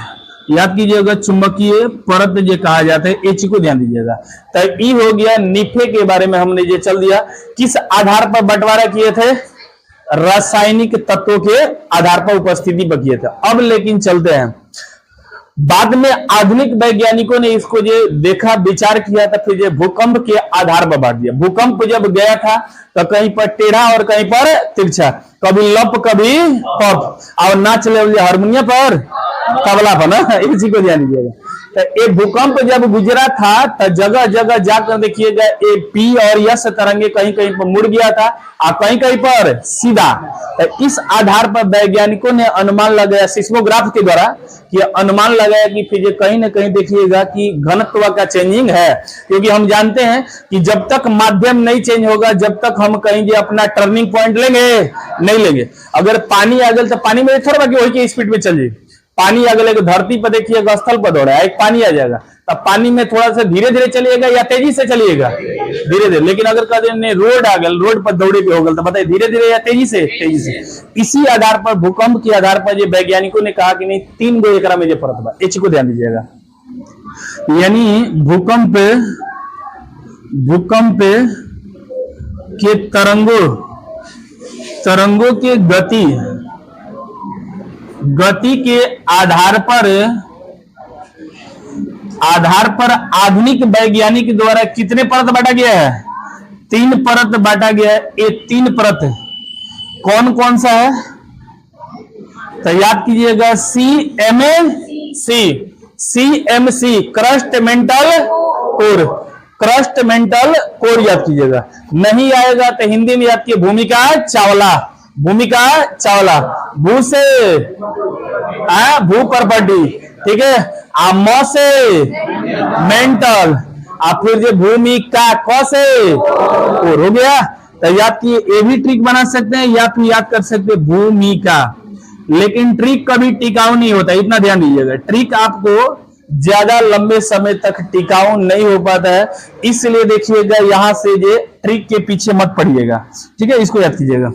याद कीजिएगा, चुंबकीय परत जो कहा जाता है, ये चीज को ध्यान दीजिएगा। तो ये हो गया निफे के बारे में हमने ये चल दिया, किस आधार पर बंटवारा किए थे, रासायनिक तत्वों के आधार पर उपस्थिति पर किए थे। अब लेकिन चलते हैं, बाद में आधुनिक वैज्ञानिकों ने इसको जो देखा, विचार किया था, फिर जो भूकंप के आधार पर बांट दिया। भूकंप जब गया था तो कहीं पर टेढ़ा और कहीं पर तिरछा, कभी लप कभी पप, और नाच ले हारमोनियम पर तबला पर ना, इसी को ध्यान दीजिएगा। तो ये भूकंप जब गुजरा था तो जगह जगह जाकर देखिएगा ए पी और यस तरंगे कहीं कहीं पर मुड़ गया था और कहीं कहीं पर सीधा। तो इस आधार पर वैज्ञानिकों ने अनुमान लगाया सिस्मोग्राफ के द्वारा, कि अनुमान लगाया कि फिर कहीं ना कहीं देखिएगा कि घनत्व का चेंजिंग है। क्योंकि हम जानते हैं कि जब तक माध्यम नहीं चेंज होगा, जब तक हम कहीं अपना टर्निंग पॉइंट लेंगे नहीं लेंगे। अगर पानी आ गया तो पानी में थोड़ा बाकी वही की स्पीड में चल जाएगी। पानी आ गया धरती पर देखिएगा स्थल पर दौड़ा है, एक पानी आ जाएगा, तब पानी में थोड़ा सा धीरे धीरे चलिएगा या तेजी से चलिएगा, धीरे धीरे। लेकिन अगर कहते रोड आ गया, रोड पर दौड़े पे हो गया, तो बताइए धीरे धीरे या तेजी से, तेजी से। इसी आधार पर, भूकंप के आधार पर, ये वैज्ञानिकों ने कहा कि नहीं, 3 गो एकरा में जो परत बा, इस चीज को ध्यान दीजिएगा। यानी भूकंप के तरंगों के गति के आधार पर आधुनिक वैज्ञानिक द्वारा कितने परत बांटा गया है, 3 परत बांटा गया है। ये 3 परत कौन कौन सा है, तो याद कीजिएगा, CMC crust mantle core, crust mantle core याद कीजिएगा। नहीं आएगा तो हिंदी में याद कीजिए भूमिका चावला, भूमिका चावला, भू से भू प्रॉपर्टी, ठीक है, म से मेंटल, फिर जो भूमिका क से कोर हो गया। तो याद कीजिए, ये भी ट्रिक बना सकते हैं या फिर याद कर सकते हैं भूमिका। लेकिन ट्रिक कभी टिकाऊ नहीं होता, इतना ध्यान दीजिएगा। ट्रिक आपको ज्यादा लंबे समय तक टिकाऊ नहीं हो पाता है, इसलिए देखिएगा यहां से ये ट्रिक के पीछे मत पड़िएगा। ठीक है, इसको याद कीजिएगा।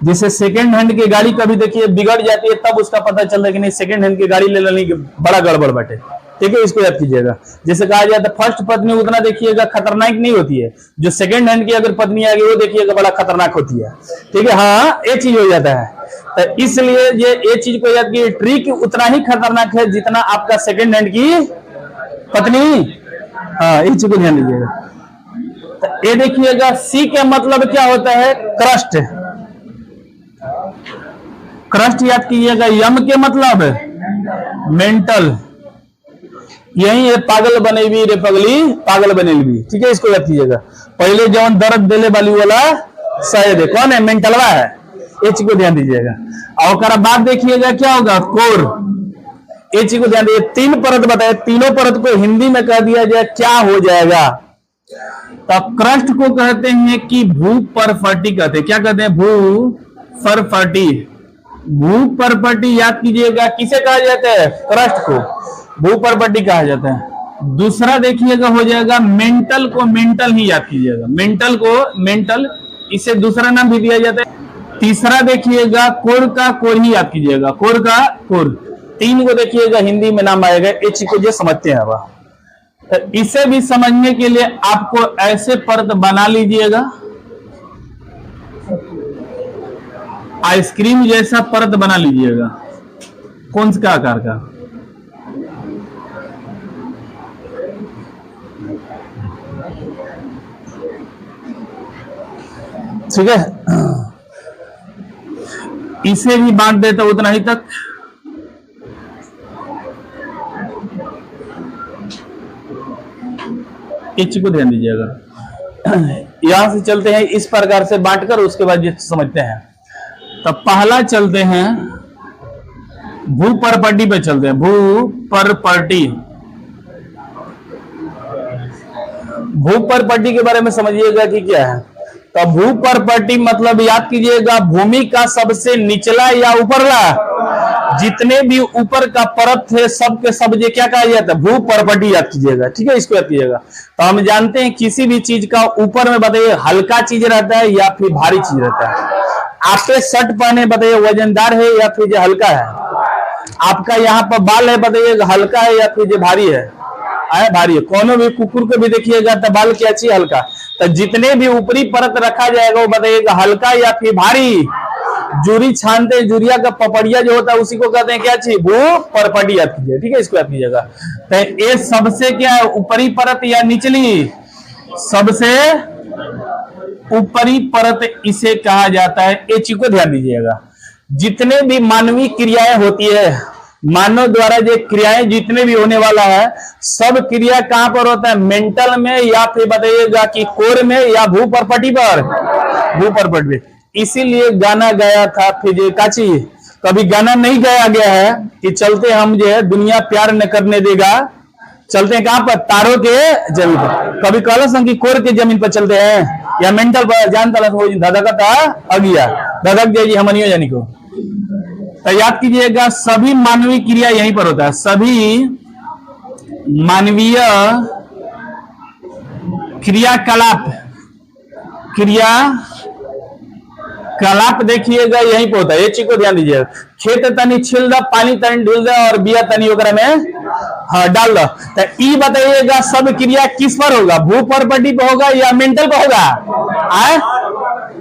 जैसे सेकेंड हैंड की गाड़ी कभी देखिए बिगड़ जाती है, तब उसका पता चलता है कि नहीं सेकेंड हैंड की गाड़ी ले लेने की बड़ा गड़बड़ बाटे। ठीक है, इसको याद कीजिएगा। जैसे कहा जाता है फर्स्ट पत्नी उतना देखिएगा खतरनाक नहीं होती है, जो सेकेंड हैंड की अगर पत्नी आ गई वो देखिएगा बड़ा खतरनाक होती है। ठीक है, हाँ, ये चीज हो जाता है। तो इसलिए ये चीज को याद कीजिए, ट्रिक उतना ही खतरनाक है जितना आपका सेकेंड हैंड की पत्नी। हाँ, इस चीज को ध्यान दीजिएगा। तो ये देखिएगा, सी के मतलब क्या होता है, क्रस्ट। क्रस्ट याद कीजिएगा। यम के मतलब मेंटल, यही है पागल बनेवी रे पगली, पागल बनेलवी। ठीक है, इसको याद कीजिएगा। पहले जवन दर्द देले वाली वाला शायद है, कौन है, मेंटलवा है। ये चीज को ध्यान दीजिएगा। और बाद देखिएगा क्या होगा, कोर। ये चीज को ध्यान दीजिए। 3 परत बताए, तीनों परत को हिंदी में कह दिया जाए क्या हो जाएगा। तो क्रस्ट को कहते हैं कि भू परफटी कहते हैं। क्या कहते हैं, भू परफटी। भू परपटी याद कीजिएगा, किसे कहा जाता है, क्रस्ट को भू परपटी कहा जाता है। दूसरा देखिएगा हो जाएगा मेंटल को, मेंटल ही याद कीजिएगा, मेंटल को मेंटल, इसे दूसरा नाम भी दिया जाता है। तीसरा देखिएगा कोर का कोर ही याद कीजिएगा, कोर का कोर। 3 को देखिएगा हिंदी में नाम आएगा, एच को जो समझते हैं वह। तो इसे भी समझने के लिए आपको ऐसे परत बना लीजिएगा, आइसक्रीम जैसा परत बना लीजिएगा। कौन सा आकार का, ठीक है, इसे भी बांट देता उतना ही तक। इच को ध्यान दीजिएगा। यहां से चलते हैं इस प्रकार से बांटकर, उसके बाद ये समझते हैं। तो पहला चलते हैं भू परपटी पे चलते हैं, भू परपटी। भूपर्पटी के बारे में समझिएगा कि क्या है। तो भूपर्पटी मतलब याद कीजिएगा, भूमि का सबसे निचला या ऊपरला जितने भी ऊपर का परत थे सब के सब ये क्या कहा जाता है, भूपर्पटी याद कीजिएगा। ठीक है, इसको याद कीजिएगा। तो हम जानते हैं किसी भी चीज का ऊपर में बताइए हल्का चीज रहता है या फिर भारी चीज रहता है। आपके शर्ट पहने बताइए वजनदार है या फिर जो हल्का है। आपका यहाँ पर बाल है बताइए हल्का है या फिर जो भारी है, भारी है। कोनो भी कुकुर को भी देखिएगा तो बाल क्या चाहिए, हल्का। तो जितने भी ऊपरी परत रखा जाएगा वो बताइएगा हल्का या फिर भारी। जूरी छानते हैं, जूरिया का पपड़िया जो होता है उसी को कहते हैं क्या चीज, भूपर्पटी याद कीजिए। ठीक है, इसको याद कीजिएगा। तो ये सबसे क्या है, ऊपरी परत या निचली, सबसे ऊपरी परत इसे कहा जाता है। ये चीज को ध्यान दीजिएगा। जितने भी मानवीय क्रियाएं होती है, मानव द्वारा जो क्रियाएं जितने भी होने वाला है, सब क्रिया कहां पर होता है, मेंटल में या फिर बताइएगा कि कोर में या भूपर्पटी पर, भूपर्पटी में। इसीलिए गाना गाया था फिर काची, कभी गाना नहीं गाया गया है कि चलते हम जो है दुनिया प्यार न करने देगा, चलते हैं कहां पर, तारों के जमीन पर। कभी कहला संग की कोर के जमीन पर चलते हैं या मेंटल पर, जानता धधकता अगिया धधक जाएगी हमनियो जानी को। तो याद कीजिएगा सभी मानवीय क्रिया यहीं पर होता है। सभी मानवीय क्रियाकलाप, क्रियाकलाप देखिएगा यहीं पर होता है। ये चीज को ध्यान दीजिएगा। खेत तनी छिल दा, पानी तनी ढूल दा और बिया तनी ओकरा में डाल दो। तो ई बताइएगा सब क्रिया किस पर होगा, भूपर्पटी पर होगा या मेंटल पर होगा,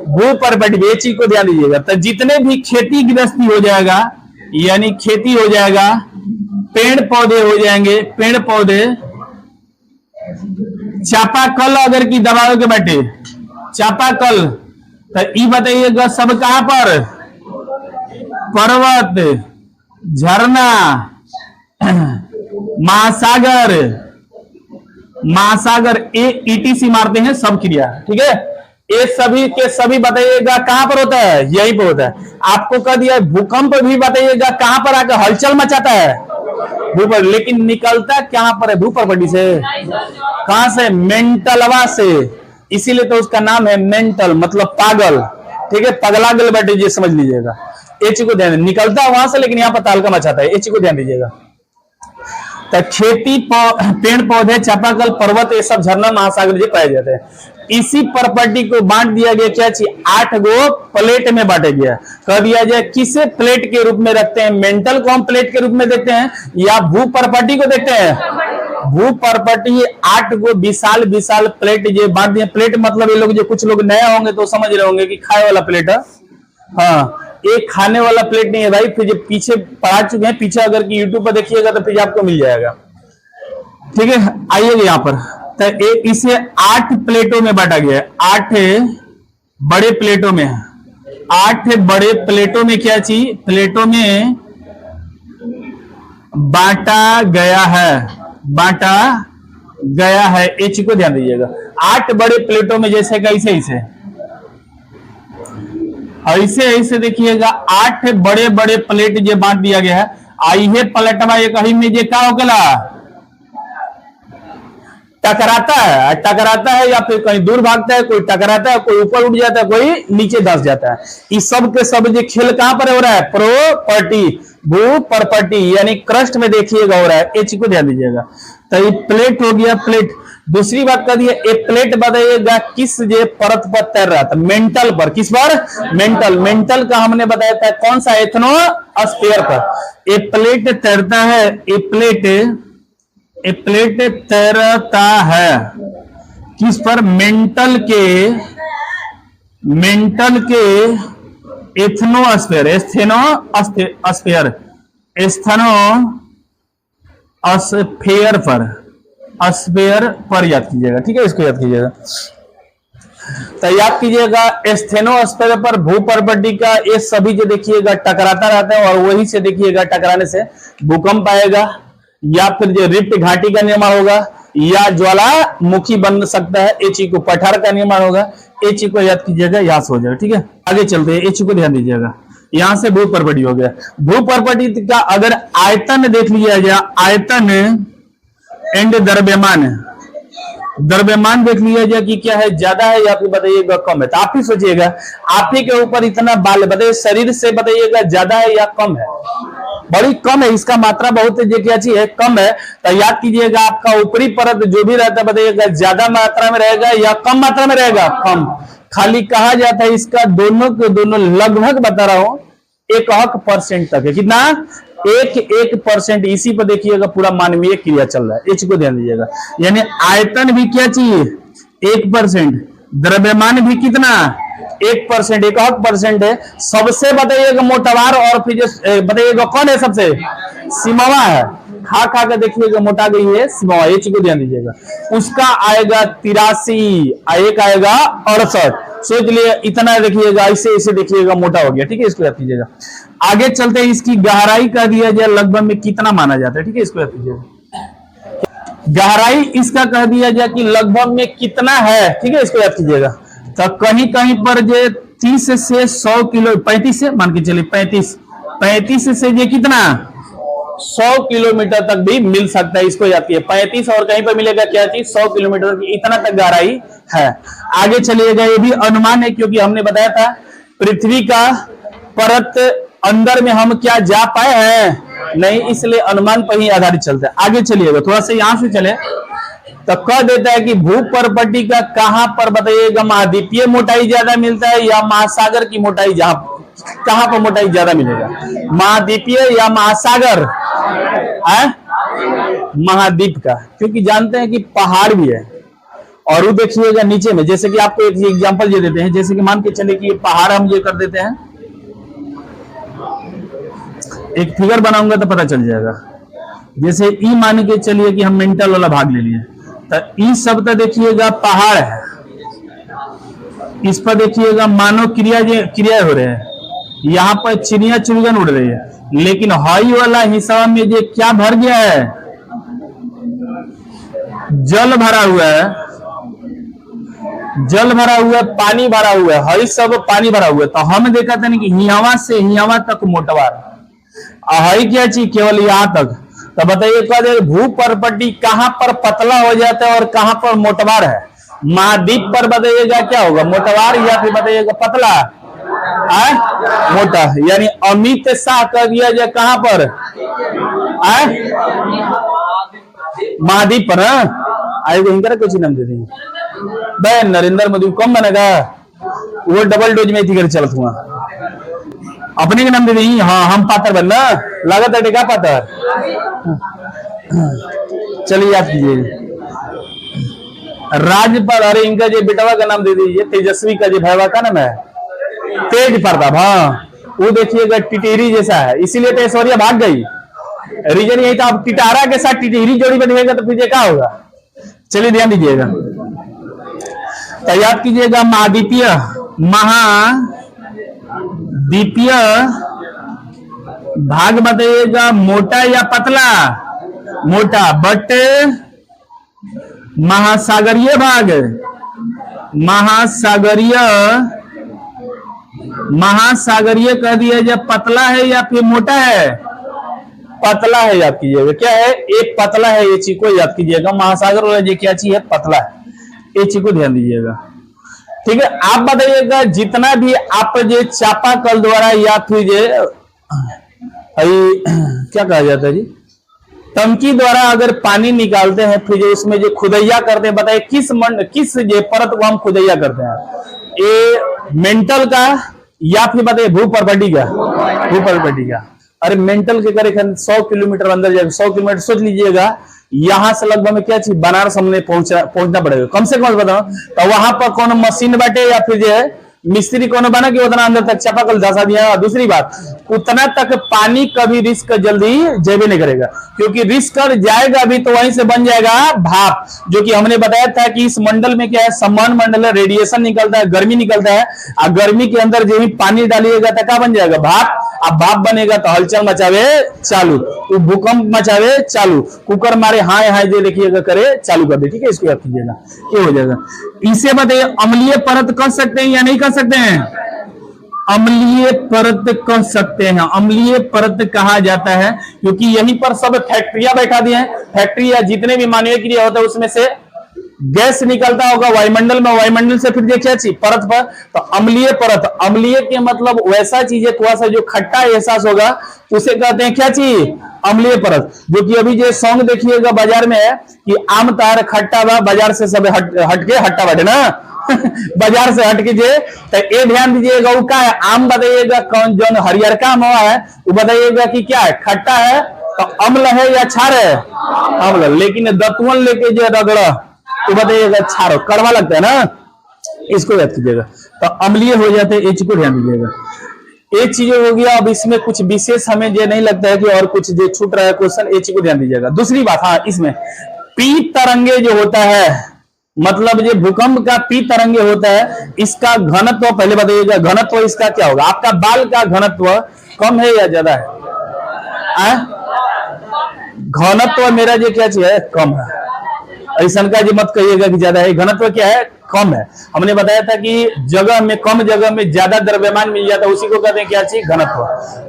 भूपर्पटी पे। ये चीज को ध्यान दीजिएगा। तो जितने भी खेती गृहस्थी हो जाएगा, यानी खेती हो जाएगा, पेड़ पौधे हो जाएंगे, पेड़ पौधे, चापाकल अगर की दबाव के बैठे चापाकल, तो ई बताइएगा सब कहां पर, पर्वत, झरना, महासागर, महासागर, ईटीसी मारते हैं सब क्रिया। ठीक है, ये सभी के सभी बताइएगा कहां पर होता है, यहीं पर होता है। आपको कह दिया भूकंप भी बताइएगा कहां पर आकर हलचल मचाता है, भूपर, लेकिन निकलता कहां पर है, भूपर्पटी से। कहां से, मेंटलवा से। इसीलिए तो उसका नाम है मेंटल, मतलब पागल। ठीक है, पगला गल बैठे, ये समझ लीजिएगा। ये चीज को ध्यान, निकलता वहां से लेकिन यहाँ पर तालका मचाता है। ये चीज को ध्यान दीजिएगा। तो खेती, पेड़ पौधे, चापाकल, पर्वत, ये सब झरना, महासागर जी पाए जाते हैं। इसी प्रॉपर्टी को बांट दिया गया क्या चीज, 8 गो प्लेट में बांटा गया। कह दिया जाए किसे प्लेट के रूप में रखते हैं, मेंटल को हम प्लेट के रूप में देखते हैं या भूपर्पटी को देखते हैं। भूपर्पटी 8 गो विशाल विशाल प्लेट ये बांट दिए। प्लेट मतलब ये लोग जो कुछ लोग नया होंगे तो समझ रहे होंगे कि खाए वाला प्लेट है। हाँ, एक खाने वाला प्लेट नहीं है भाई, फिर पीछे पढ़ा चुके हैं, पीछे अगर कि यूट्यूब पर देखिएगा तो फिर आपको मिल जाएगा। ठीक है, आइएगा यहाँ पर। तो इसे 8 प्लेटों में बांटा गया है। 8 बड़े प्लेटों में, 8 बड़े प्लेटों में क्या चीज, प्लेटों में बांटा गया है, बांटा गया है। ये चीज को ध्यान दीजिएगा। 8 बड़े प्लेटों में, जैसे कैसे ऐसे ऐसे देखिएगा 8 बड़े बड़े प्लेट जो बांट दिया गया है। आइए पलटवा एक ही में जे का होगला, टकराता है या फिर कहीं दूर भागता है, कोई टकराता है, कोई ऊपर उठ जाता है, कोई नीचे धंस जाता है। इस सब के सब जो खेल कहां पर हो रहा है, प्रोपर्टी, भूपर्पटी यानी क्रस्ट में देखिएगा हो रहा है। ये चीज को ध्यान दीजिएगा। तो ये प्लेट हो गया, प्लेट। दूसरी बात कर दी है, एक प्लेट बताइएगा किस जे परत पर तैर रहा था, मेंटल पर। किस पर, मेंटल। मेंटल का हमने बताया था कौन सा, एथनोस्फीयर पर। एक प्लेट तैरता है, एक प्लेट तैरता है किस पर, मेंटल के एथनोस्फीयर, स्फीयर पर याद कीजिएगा। ठीक है, इसको याद कीजिएगा। तो याद कीजिएगा स्फीयर पर भूपर्पटी का ये सभी जो देखिएगा टकराता रहता है, और वही से देखिएगा टकराने से भूकंप आएगा, या फिर जो रिफ्ट घाटी का निर्माण होगा, या ज्वालामुखी बन सकता है। ये चीज को पठार का निर्माण होगा। ये चीज को याद कीजिएगा, यहां से हो जाएगा। ठीक है, आगे चलते हैं। ये चीज को ध्यान दीजिएगा। यहां से भूपर्पटी हो गया। भूपर्पटी का अगर आयतन देख लिया जाए, आयतन एंड द्रव्यमान, द्रव्यमान देख लिया जाए कि क्या है, ज्यादा है या फिर बताइएगा कम है। तो आप ही सोचिएगा, आप ही के ऊपर इतना बाल बताइए, शरीर से बताइएगा ज्यादा है या कम है, बड़ी कम है, इसका मात्रा बहुत है, क्या चीज है, कम है। तो याद कीजिएगा आपका ऊपरी परत जो भी रहता है बताइएगा ज्यादा मात्रा में रहेगा या कम मात्रा में रहेगा, कम। खाली कहा जाता है इसका दोनों के दोनों लगभग बता रहा हूं 1% तक है। कितना? 1%। इसी पर देखिएगा पूरा मानवीय क्रिया चल रहा है, इस को ध्यान दीजिएगा। यानी आयतन भी क्या चाहिए, 1%, द्रव्यमान भी कितना, 1%, 1% है। सबसे बताइएगा मोटावार और फिर जो बताइएगा कौन है सबसे, सिमवा है। खा खा कर देखिएगा मोटा गई है सिमवा, ये चीज को ध्यान दीजिएगा। उसका आएगा 83, एक आएगा 68। सोच लिए इतना देखिएगा, ऐसे ऐसे देखिएगा मोटा हो गया, ठीक है, इसको याद कीजिएगा। आगे चलते हैं, इसकी गहराई का दिया जाए लगभग में कितना माना जाता है, ठीक है, इसको याद कीजिएगा। गहराई इसका कह दिया जाए कि लगभग में कितना है, ठीक है, इसको याद कीजिएगा। तो कहीं कहीं पर जो 30 से 100 किलो, 35 से मान के चलिए 35 से ये कितना 100 किलोमीटर तक भी मिल सकता है, इसको याद कीजिए। 35 और कहीं पर मिलेगा क्या चीज, 100 किलोमीटर की, इतना तक गहराई है। आगे चलिएगा, ये भी अनुमान है क्योंकि हमने बताया था पृथ्वी का परत अंदर में हम क्या जा पाए हैं नहीं, इसलिए अनुमान पर ही आधारित चलता है। आगे चलिएगा, थोड़ा सा यहां से चले तो कह देता है कि भूपर्पटी का कहां पर बताइएगा महाद्वीपीय मोटाई ज्यादा मिलता है या महासागर की मोटाई, कहां पर मोटाई ज्यादा मिलेगा, महाद्वीपीय या महासागर है, महाद्वीप का, क्योंकि जानते हैं कि पहाड़ भी है। और वो देखिएगा नीचे में, जैसे कि आपको एक एग्जांपल ये देते हैं, जैसे कि मान के चले कि ये पहाड़ हम ये कर देते हैं, एक फिगर बनाऊंगा तो पता चल जाएगा। जैसे ई मान के चलिए कि हम मेंटल वाला भाग ले लिए, तो ई शब्द देखिएगा पहाड़ है, इस पर देखिएगा मानव क्रिया हो रहे हैं, यहाँ पर चिड़िया चुड़गन उड़ रही है, लेकिन हई वाला हिस्सा में जो क्या भर गया है, जल भरा हुआ है, जल भरा हुआ है, पानी भरा हुआ है, हई सब पानी भरा हुआ है। तो हम देखा था कि हियावा से हियावा तक मोटवार, हई क्या चीज केवल यहां तक। तो बताइए भूपर्पटी कहां पर पतला हो जाता है और कहां पर मोटवार है, महाद्वीप पर बताइएगा क्या होगा, मोटवार या फिर बताइएगा पतला है, मोटा। यानी अमित शाह कर दिया जाए कहां पर, महाद्वीप पर। आएगा कुछ नाम दे देंगे, नरेंद्र मोदी कम बनेगा, वो डबल डोज में थी चलत हुआ, अपने के नाम दे दी। हाँ हम पातर बनना लागत है, टेका पातर। चलिए याद कीजिए, राज्यपाल, अरे इनका जो बेटवा का नाम दे दीजिए, तेजस्वी का जो भैया का नाम है तेज प्रताप। हाँ वो देखिएगा टिटेरी जैसा है, इसीलिए तो ऐश्वर्या भाग गई, रीजन यही था। अब टिटारा के साथ टिटेरी जोड़ी बनेगा तो फिर क्या होगा, चलिए ध्यान दीजिएगा। तो याद कीजिएगा महाद्वीपीय, महाद्वीपीय भाग बताइएगा मोटा या पतला, मोटा। बट महासागरीय भाग, महासागरीय कह दिया जाए पतला है या फिर मोटा है, पतला है। याद कीजिएगा क्या है, एक पतला है, ये चीज को याद कीजिएगा। महासागर वाला ये क्या चीज है, पतला है, ये चीज को ध्यान दीजिएगा, ठीक है। आप बताइएगा जितना भी आप जो चापाकल द्वारा या फिर क्या कहा जाता है जी, टंकी द्वारा अगर पानी निकालते हैं, फिर जो उसमें जो खुदैया करते हैं, बताइए किस जो परत को हम खुदैया करते हैं, ये मेंटल का या फिर बताइए भूपर्पटी का, भूपर्पटी का। अरे मेंटल के करे 100 किलोमीटर अंदर जाएगा, 100 किलोमीटर सोच लीजिएगा, यहां से लगभग में क्या चीज बनारस हमने पहुंचना पड़ेगा, कम से कम बताओ। तो वहां पर कौन मशीन बैठे या फिर जो है मिस्त्री कौन बना कि उतना अंदर तक चापाकल धसा दिया। दूसरी बात, उतना तक पानी कभी रिस्क जल्दी जेबे नहीं करेगा, क्योंकि रिस्क कर जाएगा भी तो वहीं से बन जाएगा भाप, जो कि हमने बताया था कि इस मंडल में क्या है, समान मंडल है, रेडिएशन निकलता है, गर्मी निकलता है, और गर्मी के अंदर जो ही पानी डालिएगा तो क्या बन जाएगा, भाप। अब भाप बनेगा तो हलचल मचावे चालू, तो भूकंप मचावे चालू, कुकर मारे हाय हाय जो देखिएगा करे चालू कर दे, ठीक है, इसको याद कीजिएगा, ये हो जाएगा। इसे बताइए अम्लीय परत कर सकते हैं या नहीं कर सकते हैं, अम्लीय परत कह सकते हैं। अम्लीय परत कहा जाता है क्योंकि यहीं पर सब फैक्ट्रियां बैठा दिए हैं, फैक्ट्री या जितने भी मानवीय क्रिया होता है उसमें से गैस निकलता होगा वायुमंडल में, वायुमंडल से फिर ये क्या चीज परत पर, तो अम्लीय परत। अम्लीय के मतलब वैसा चीज है थोड़ा सा जो खट्टा एहसास होगा उसे कहते हैं क्या चीज, अम्लीय परत। जो कि अभी जो सॉन्ग देखिएगा बाजार में है कि आम तार खट्टा बा, बाजार से सब हटके हट्टा बाटे ना बाजार से हट के जे, तो ये ध्यान दीजिएगा वो क्या है, आम बताइएगा कौन जो हरियर का आम है वो बताइएगा कि क्या है, खट्टा है तो अम्ल है या क्षार है, अम्ल। लेकिन दतवन लेके जो रगड़ा तो बताइएगा क्षार, कड़वा लगता है ना, इसको याद कीजिएगा। तो अम्लीय हो जाते हैं, ये चीज को ध्यान दीजिएगा। एक चीज हो गया, अब इसमें कुछ विशेष हमें ये नहीं लगता है कि और कुछ जो छूट रहा है क्वेश्चन, ये चीज को ध्यान दीजिएगा। दूसरी बात, हाँ इसमें पी तरंगे जो होता है, मतलब जो भूकंप का पी तरंगे होता है, इसका घनत्व पहले बताइएगा, घनत्व इसका क्या होगा, आपका बाल का घनत्व कम है या ज्यादा है? घनत्व मेरा जो क्या चीज है, कम है। ऐसा का जी मत कहिएगा कि ज्यादा है, घनत्व क्या है, कम है। हमने बताया था कि जगह में, कम जगह में ज्यादा द्रव्यमान मिल जाता है, उसी को कहते हैं क्या चीज, घनत्व।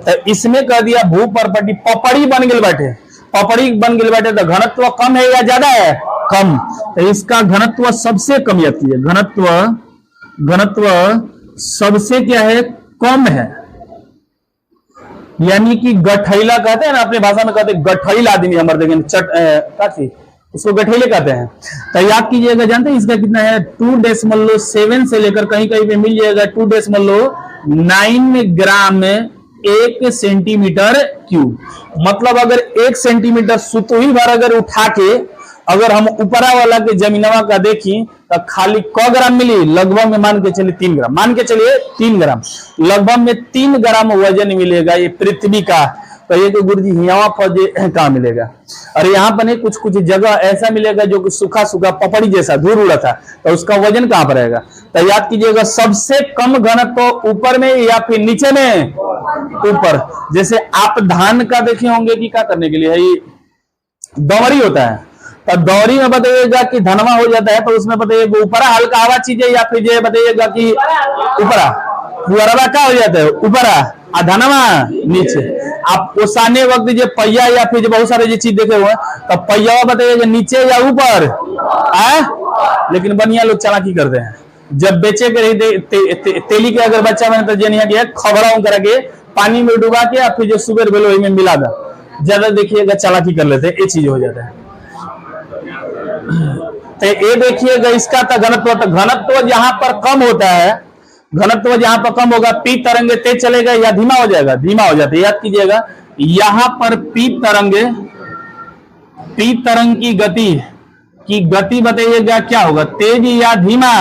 तो इसमें कह दिया भू परपटी पपड़ी बन गई बाटे, पपड़ी बन गई बाटे, तो घनत्व कम है या ज्यादा है, कम। तो इसका घनत्व सबसे कम आती है, घनत्व सबसे क्या है, कम है। यानी कि गठैला कहते हैं ना, अपनी भाषा में कहते हैं गठैल आदमी, हमारे देखें उसको गठैले कहते हैं। तो याद कीजिएगा, जानते हैं इसका कितना है, 2.7 से लेकर कहीं कहीं पे मिल जाएगा 2.9 ग्राम 1 सेंटीमीटर क्यूब। मतलब अगर 1 सेंटीमीटर सुतोही भर अगर उठा के अगर हम ऊपरा वाला के जमीनवा का देखी तो खाली क ग्राम मिली, लगभग में मान के चलिए 3 ग्राम, मान के चलिए 3 ग्राम, लगभग में 3 ग्राम वजन मिलेगा ये पृथ्वी का। तो ये तो गुरुजी यहाँ फौजे कहाँ मिलेगा, और यहाँ पर नहीं, कुछ कुछ जगह ऐसा मिलेगा जो कि सूखा सूखा पपड़ी जैसा धूल उड़ा था, तो उसका वजन कहाँ पर रहेगा। तो याद कीजिएगा, सबसे कम घनत्व ऊपर में या फिर नीचे में, ऊपर। जैसे आप धान का देखे होंगे कि क्या करने के लिए है, ये दौरी होता है, तो दौरी में बताइएगा कि धनवा हो जाता है, तो उसमें बताइएगा ऊपरा हल्का हवा चीजें, या फिर ये बताइएगा कि ऊपरा पुअरवा क्या हो जाता है, ऊपरा, और धनवा नीचे। आप ओसाने वक्त जो पहिया या फिर बहुत सारे जो चीज देखे हुए, तो पहिया बताइएगा नीचे या ऊपर, लेकिन बनिया लोग चालाकी करते हैं, जब बेचे के रही तेली के अगर बच्चा बने तो जनिया के खबरा करके पानी में डुबा के, फिर जो सुगर बेलो में मिला था, ज्यादा देखिएगा चालाकी कर लेते हैं, ये चीज हो जाता है। तो ये देखिएगा इसका तो घनत्व जहां पर कम होता है, घनत्व जहां पर कम होगा, पी तरंगे तेज चलेगा या धीमा हो जाएगा, धीमा हो जाता है। याद कीजिएगा, यहां पर पी तरंग की गति बताइएगा क्या होगा, तेज या धीमा,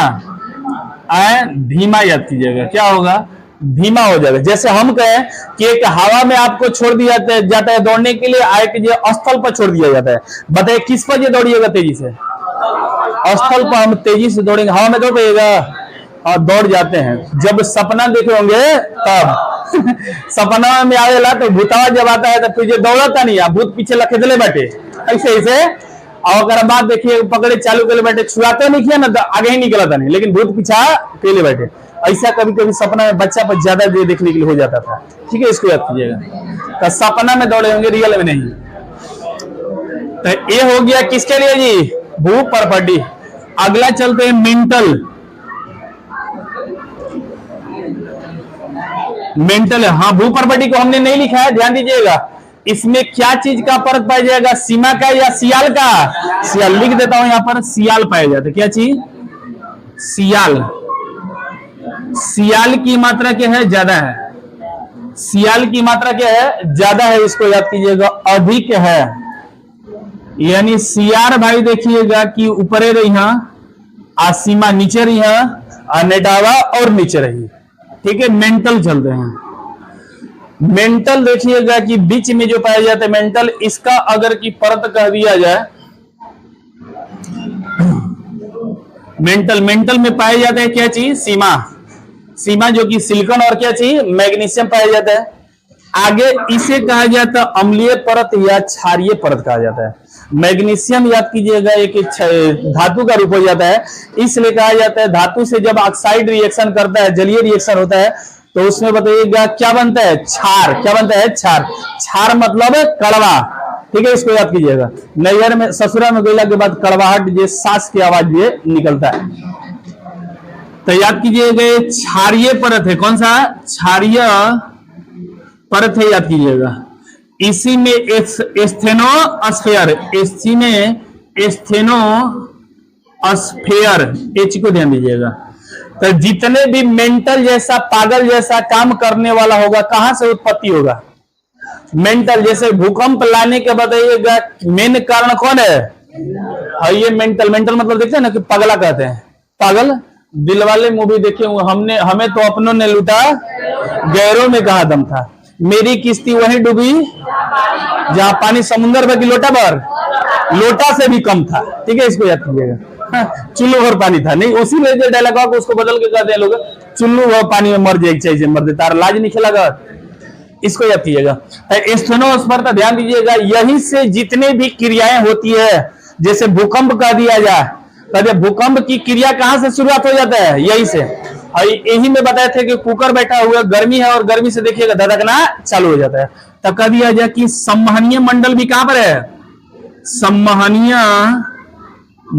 धीमा। याद कीजिएगा क्या होगा, धीमा हो जाएगा। जैसे हम कहें कि एक हवा में आपको छोड़ दिया जाता है दौड़ने के लिए, आए कि स्थल पर छोड़ दिया जाता है, बताइए किस पर ये दौड़िएगा तेजी से, स्थल पर हम तेजी से दौड़ेंगे, हवा में दौड़ पाइएगा, और दौड़ जाते हैं। जब सपना देखे होंगे तब सपना में आएगा तो भूतावा जब आता है तो तुझे दौड़ता नहीं, भूत पीछे लखेदले बैठे ऐसे ऐसे, और अगर बात देखिए पकड़े चालू कर बैठे, छुआते नहीं किया ना तो आगे ही निकलता नहीं, लेकिन भूत पीछा पहले बैठे। ऐसा कभी कभी सपना में बच्चा पर ज्यादा देखने के लिए हो जाता था, ठीक है, इसको याद कीजिएगा। तो सपना में दौड़े होंगे, रियल में नहीं। तो ये हो गया किसके लिए जी, भू परपटी। अगला चलते हैं मेंटल। मेंटल है, हाँ भू परपटी को हमने नहीं लिखा है, ध्यान दीजिएगा। इसमें क्या चीज का फर्क पाया जाएगा, सीमा का या सियाल का, सियाल लिख देता हूं, यहां पर सियाल पाया जाता है। क्या चीज, सियाल। सियाल की मात्रा क्या है, ज्यादा है, सियाल की मात्रा क्या है, ज्यादा है, इसको याद कीजिएगा, अधिक है। यानी सियार भाई देखिएगा कि ऊपरे रही, सीमा नीचे रही, नेटावा और नीचे रही, ठीक है। मेंटल चलते हैं। मेंटल देखिएगा कि बीच में जो पाया जाता है मेंटल, इसका अगर की परत कह दिया जाए, मेंटल में पाया जाता है क्या चीज, सीमा जो कि सिलिकॉन और क्या चीज, मैग्नीशियम पाया जाता है। आगे इसे कहा जाता है अम्लीय परत या क्षारीय परत कहा जाता है। मैग्नीशियम याद कीजिएगा एक धातु का रूप हो जाता है, इसलिए कहा जाता है धातु से जब ऑक्साइड रिएक्शन करता है, जलीय रिएक्शन होता है, तो उसमें बताइएगा क्या बनता है, क्षार। क्या बनता है, क्षार। क्षार मतलब कड़वा, ठीक है, इसको याद कीजिएगा। नैहर में ससुरा में गैला के बाद कड़वाहट ये सांस की आवाज ये निकलता है। तो याद कीजिएगा क्षारीय परत है, कौन सा क्षारीय परत है, याद कीजिएगा। इसी में स्टेनोस्फेयर, इसी में स्टेनोस्फेयर, एच को ध्यान दीजिएगा। तो जितने भी मेंटल जैसा पागल जैसा काम करने वाला होगा कहां से उत्पत्ति होगा? मेंटल। जैसे भूकंप लाने के बताइएगा मेन कारण कौन है? हाँ, ये मेंटल। मेंटल मतलब देखते हैं ना कि पगला कहते हैं, पागल। दिलवाले मूवी देखे हमने, हमें तो अपनों ने लूटा, गैरों में कहा दम था। मेरी किश्ती वहीं डूबी जहां पानी समुद्र भर की लोटा भर, लोटा से भी कम था। ठीक है, इसको याद कीजिएगा। चुल्लू भर पानी था नहीं, उसी में जो डायलॉग को उसको बदल के कहते हैं लोग, चुल्लू भर पानी में मर जाए चाहिए मर दे, तार लाज नहीं खेलागा। इसको याद कीजिएगा। स्टेनोस्फेयर पर ध्यान दीजिएगा। यही से जितने भी क्रियाएं होती है, जैसे भूकंप कह दिया जाए, तो भूकंप की क्रिया कहां से शुरुआत हो जाता है? यही से। यही में बताए थे कि कुकर बैठा हुआ, गर्मी है और गर्मी से देखिएगा धधकना चालू हो जाता है। तो कह दिया जाए कि संवहनीय मंडल भी कहां पर है? संवहनीय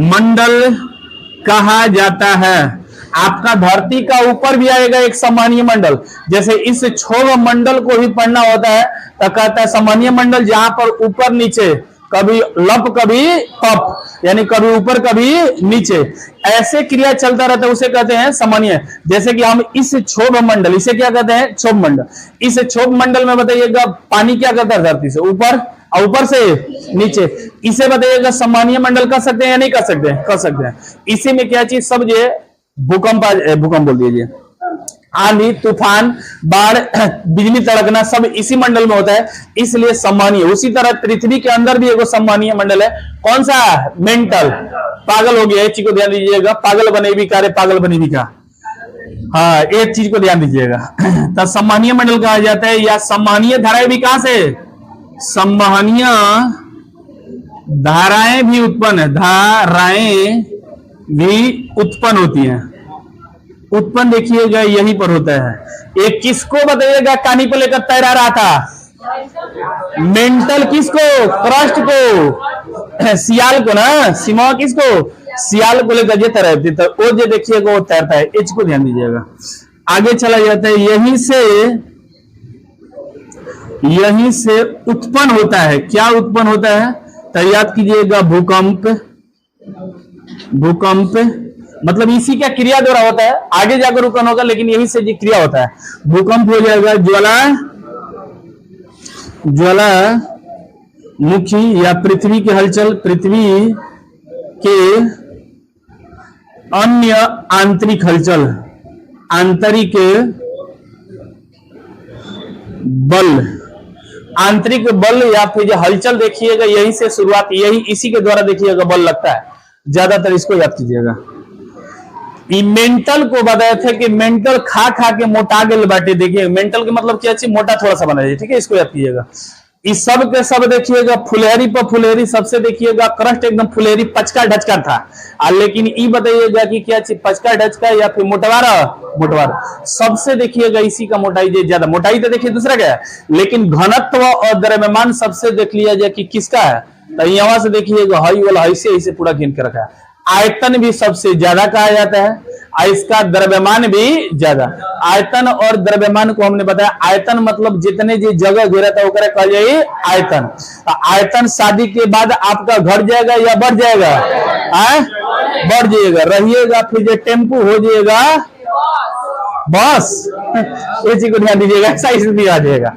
मंडल कहा जाता है। आपका धरती का ऊपर भी आएगा एक संवहनीय मंडल। जैसे इस क्षोभ मंडल को ही पढ़ना होता है तो कहता है संवहनीय मंडल, जहां पर ऊपर नीचे, कभी लप कभी पप, यानी कभी ऊपर कभी नीचे, ऐसे क्रिया चलता रहता है, उसे कहते हैं संवहनीय। जैसे कि हम इस क्षोभ मंडल, इसे क्या कहते हैं? क्षोभ मंडल। इस क्षोभ मंडल में बताइएगा पानी क्या करता है? धरती से ऊपर और ऊपर से नीचे। इसे बताइएगा संवहनीय मंडल कर सकते हैं या नहीं कर सकते हैं? कर सकते हैं। इसी में क्या चीज सब जो भूकंप बोल दीजिए, आंधी तूफान बाढ़ बिजली तड़कना सब इसी मंडल में होता है, इसलिए संवहनीय। उसी तरह पृथ्वी के अंदर भी एक संवहनीय मंडल है। कौन सा? मेंटल। पागल हो गया, एक चीज को ध्यान दीजिएगा। पागल बने भी का, पागल बने भी का। हाँ, एक चीज को ध्यान दीजिएगा। तो संवहनीय मंडल कहा जाता है। या संवहनीय धाराएं भी कहां से? संवहनीय धाराएं भी उत्पन्न है, धाराएं भी उत्पन्न होती हैं। उत्पन्न देखिएगा यहीं पर होता है। एक किसको बताइएगा कानी पर लेकर तैरा रहा था? मेंटल। किसको? क्रस्ट को, सियाल को ना, सिमा किसको? सियाल को लेकर जे तैरती, तो वो जो देखिएगा वो तैरता है। एच को ध्यान दीजिएगा। आगे चला जाता है। यहीं से उत्पन्न होता है। क्या उत्पन्न होता है? तो याद कीजिएगा भूकंप। भूकंप मतलब इसी का क्रिया द्वारा होता है, आगे जाकर उत्पन्न होगा, लेकिन यही से जो क्रिया होता है। भूकंप हो जाएगा ज्वालामुखी या पृथ्वी की हलचल, पृथ्वी के अन्य आंतरिक हलचल, आंतरिक बल, आंतरिक बल या फिर जो हलचल देखिएगा यही से शुरुआत, यही इसी के द्वारा देखिएगा बल लगता है ज्यादातर। इसको याद कीजिएगा। मेंटल को बताया था कि मेंटल खा खा के मोटा गेल बाटे। देखिए मेंटल का मतलब क्या चाहिए? मोटा थोड़ा सा बना जाए। ठीक है, इसको याद कीजिएगा। इस सब के सब देखिएगा फुलहरी पर फुलहरी, सबसे देखिएगा क्रस्ट एकदम फुलहरी पचका ढचका था। लेकिन ये बताइएगा कि क्या चीज? पचका ढचका या फिर मोटवारा? मोटवार। सबसे देखिएगा इसी का मोटाई ज्यादा। मोटाई तो देखिए दूसरा क्या है, लेकिन घनत्व और द्रव्यमान सबसे देख लिया जाए कि किसका है। तो यहां से देखिएगा हाई वाला ऐसे पूरा गिन के रखा है। आयतन भी सबसे ज्यादा कहा जाता है और इसका द्रव्यमान भी ज्यादा। आयतन और द्रव्यमान को हमने बताया। आयतन मतलब जितने जी जगह घेरा था वो कहा जाए आयतन। आयतन शादी के बाद आपका घट जाएगा या बढ़ जाएगा? बढ़ जाएगा। रहिएगा फिर जो टेम्पू हो जाएगा बस। ये चीज को ध्यान दीजिएगा, ऐसा इसलिए आ जाएगा।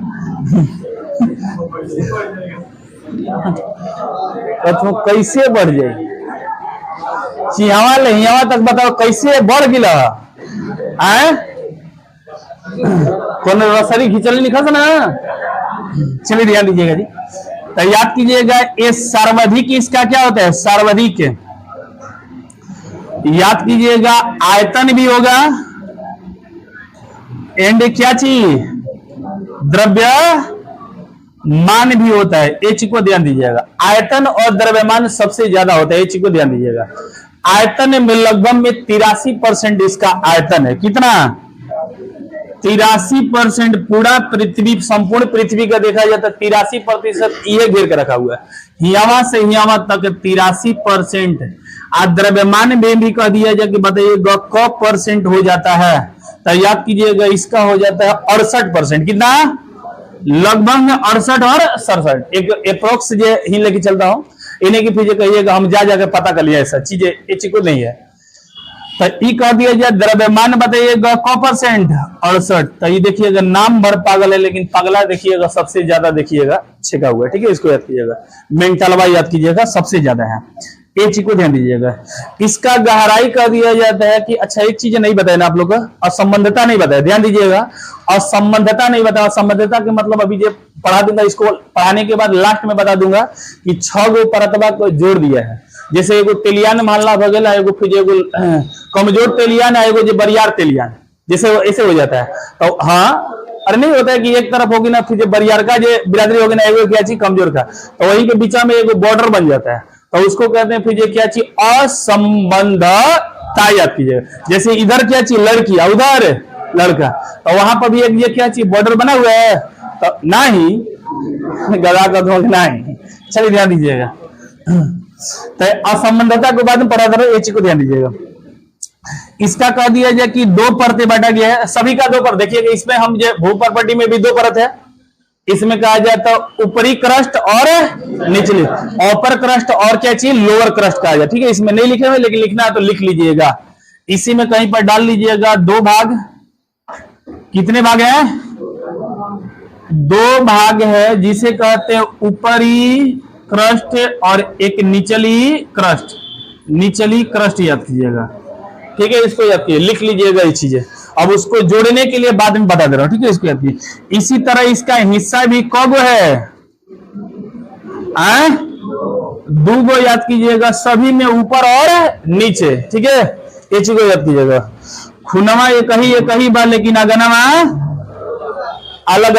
तो कैसे बढ़ जाएगी? चिहावा ले हियावा तक बताओ कैसे बढ़ गिला? कौन रसरी खिंचल लिखा था ना? चलिए ध्यान दीजिएगा जी। तो याद कीजिएगा ये सर्वाधिक इसका क्या होता है? सर्वाधिक। याद कीजिएगा आयतन भी होगा एंड क्या चीज? द्रव्य मान भी होता है। ये चीज को ध्यान दीजिएगा। आयतन और द्रव्यमान सबसे ज्यादा होता है, ये चीज को ध्यान दीजिएगा। आयतन में लगभग में 83% इसका आयतन है। कितना? 83% पूरा पृथ्वी, संपूर्ण पृथ्वी का देखा जाए तो 83% ये घेर के रखा हुआ है, हियावा से हियावा तक 83%। द्रव्यमान में भी कह दिया जाए कि बताइएगा क परसेंट हो जाता है, तो याद कीजिएगा इसका हो जाता है 68%। कितना? लगभग 68 और 67, एक अप्रोक्स जो ही लेके चलता हूं, इन्हें की फिर कहिएगा हम जा जाकर पता कर लिया, ऐसा चीजें ये चीज को नहीं है। तो ई कह दिया जाए द्रव्यमान बताइएगा क परसेंट 68। तो ये देखिएगा नाम भर पागल है, लेकिन पगला देखिएगा सबसे ज्यादा देखिएगा छिका हुआ है, ठीक है, इसको याद कीजिएगा। मेंटलवा याद कीजिएगा सबसे ज्यादा है, ये चीज को ध्यान दीजिएगा। इसका गहराई कह दिया जाता है कि अच्छा एक चीज नहीं बताया ना आप लोग को, असंबंधता नहीं बताया, ध्यान दीजिएगा, असंबंधता नहीं बताया। असंबंधता के मतलब अभी जो पढ़ा दूंगा, इसको पढ़ाने के बाद लास्ट में बता दूंगा कि 6 गो परतवा को जोड़ दिया है। जैसे एगो तेलियान मानला भगेला, एगो फिर एगो कमजोर तेलियान है, एगो जो बरियार तेलियान, जैसे ऐसे हो जाता है। तो हाँ, अरे नहीं होता है कि एक तरफ होगी ना फिर जो बरियार का जो बिरादरी होगी ना, एगो क्या चीज कमजोर का, तो वही के बीच में एगो बॉर्डर बन जाता है, तो उसको कहते हैं फिर ये क्या चीज असंबंधता। याद कीजिएगा, जैसे इधर क्या चीज लड़की, उधर लड़का, तो वहां पर भी एक ये क्या चीज बॉर्डर बना हुआ है, तो ना ही गदा का धोख नहीं। चलिए ध्यान दीजिएगा, तो असंबंधता को बाद में पढ़ा था, ये चीज को ध्यान दीजिएगा। इसका कह दिया जाए कि 2 परतें बांटा गया है, सभी का 2 परत। देखिएगा इसमें हम जो भूपर्पटी में भी 2 परत है, इसमें कहा जाता है ऊपरी क्रस्ट और निचली, अपर क्रस्ट और क्या चीज लोअर क्रस्ट कहा जाए, ठीक है। इसमें नहीं लिखे हुए, लेकिन लिखना है तो लिख लीजिएगा। इसी में कहीं पर डाल लीजिएगा 2 भाग। कितने भाग हैं? 2 भाग है, जिसे कहते हैं ऊपरी क्रस्ट और एक निचली क्रस्ट। निचली क्रस्ट याद कीजिएगा, ठीक है, इसको याद कीजिए, लिख लीजिएगा ये चीजें। अब उसको जोड़ने के लिए बाद में बता दे रहा हूं, ठीक है, इसको याद कीजिए। इसी तरह इसका हिस्सा भी कब है? 2 गो याद कीजिएगा, सभी में ऊपर और नीचे, ठीक है, ये चीज को याद कीजिएगा। खुनवा एक ही बार, लेकिन अगनवा अलग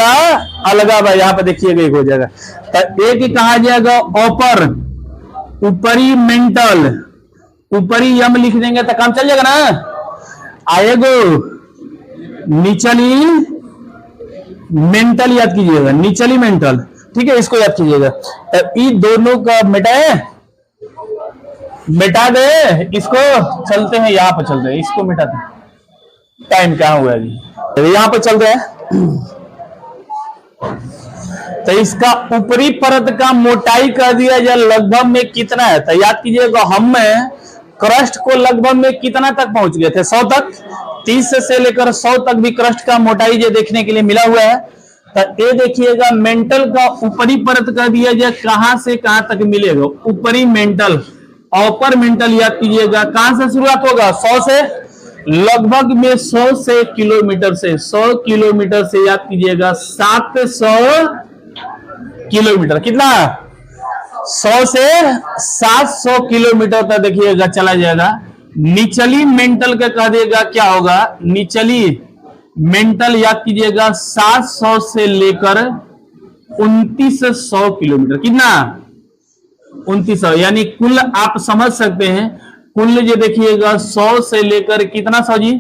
अलग बा। यहाँ पे देखिएगा एक हो जाएगा, तो एक ही कहा जाएगा ऊपर, ऊपरी मेंटल, ऊपरी यम लिख देंगे तो काम चल जाएगा ना। आएगो निचली मेंटल याद कीजिएगा, निचली मेंटल, ठीक है, इसको याद कीजिएगा। तो इन दोनों का मिटा दे, इसको चलते हैं, यहाँ पर चलते हैं, इसको मिटाते हैं। टाइम कहाँ हुआ अभी, यहाँ पर चलते हैं। तो इसका ऊपरी परत का मोटाई कह दिया जाए लगभग में कितना है, तो याद कीजिएगा हम क्रस्ट को लगभग में कितना तक पहुंच गए थे? 100 तक। 30 से लेकर 100 तक भी क्रस्ट का मोटाई जो देखने के लिए मिला हुआ है। तो ये देखिएगा मेंटल का ऊपरी परत कह दिया जाए कहां से कहां तक मिलेगा, ऊपरी मेंटल। अपर मेंटल याद कीजिएगा कहां से शुरुआत होगा? 100 से, लगभग में 100 से किलोमीटर से, 100 किलोमीटर से याद कीजिएगा 700 किलोमीटर। कितना? 100 से 700 किलोमीटर तक देखिएगा चला जाएगा। निचली मेंटल का कह देगा क्या होगा? निचली मेंटल याद कीजिएगा 700 से लेकर 2900 किलोमीटर। कितना? 2900, यानी कुल आप समझ सकते हैं, कुल जो देखिएगा 100 से लेकर कितना 100 जी?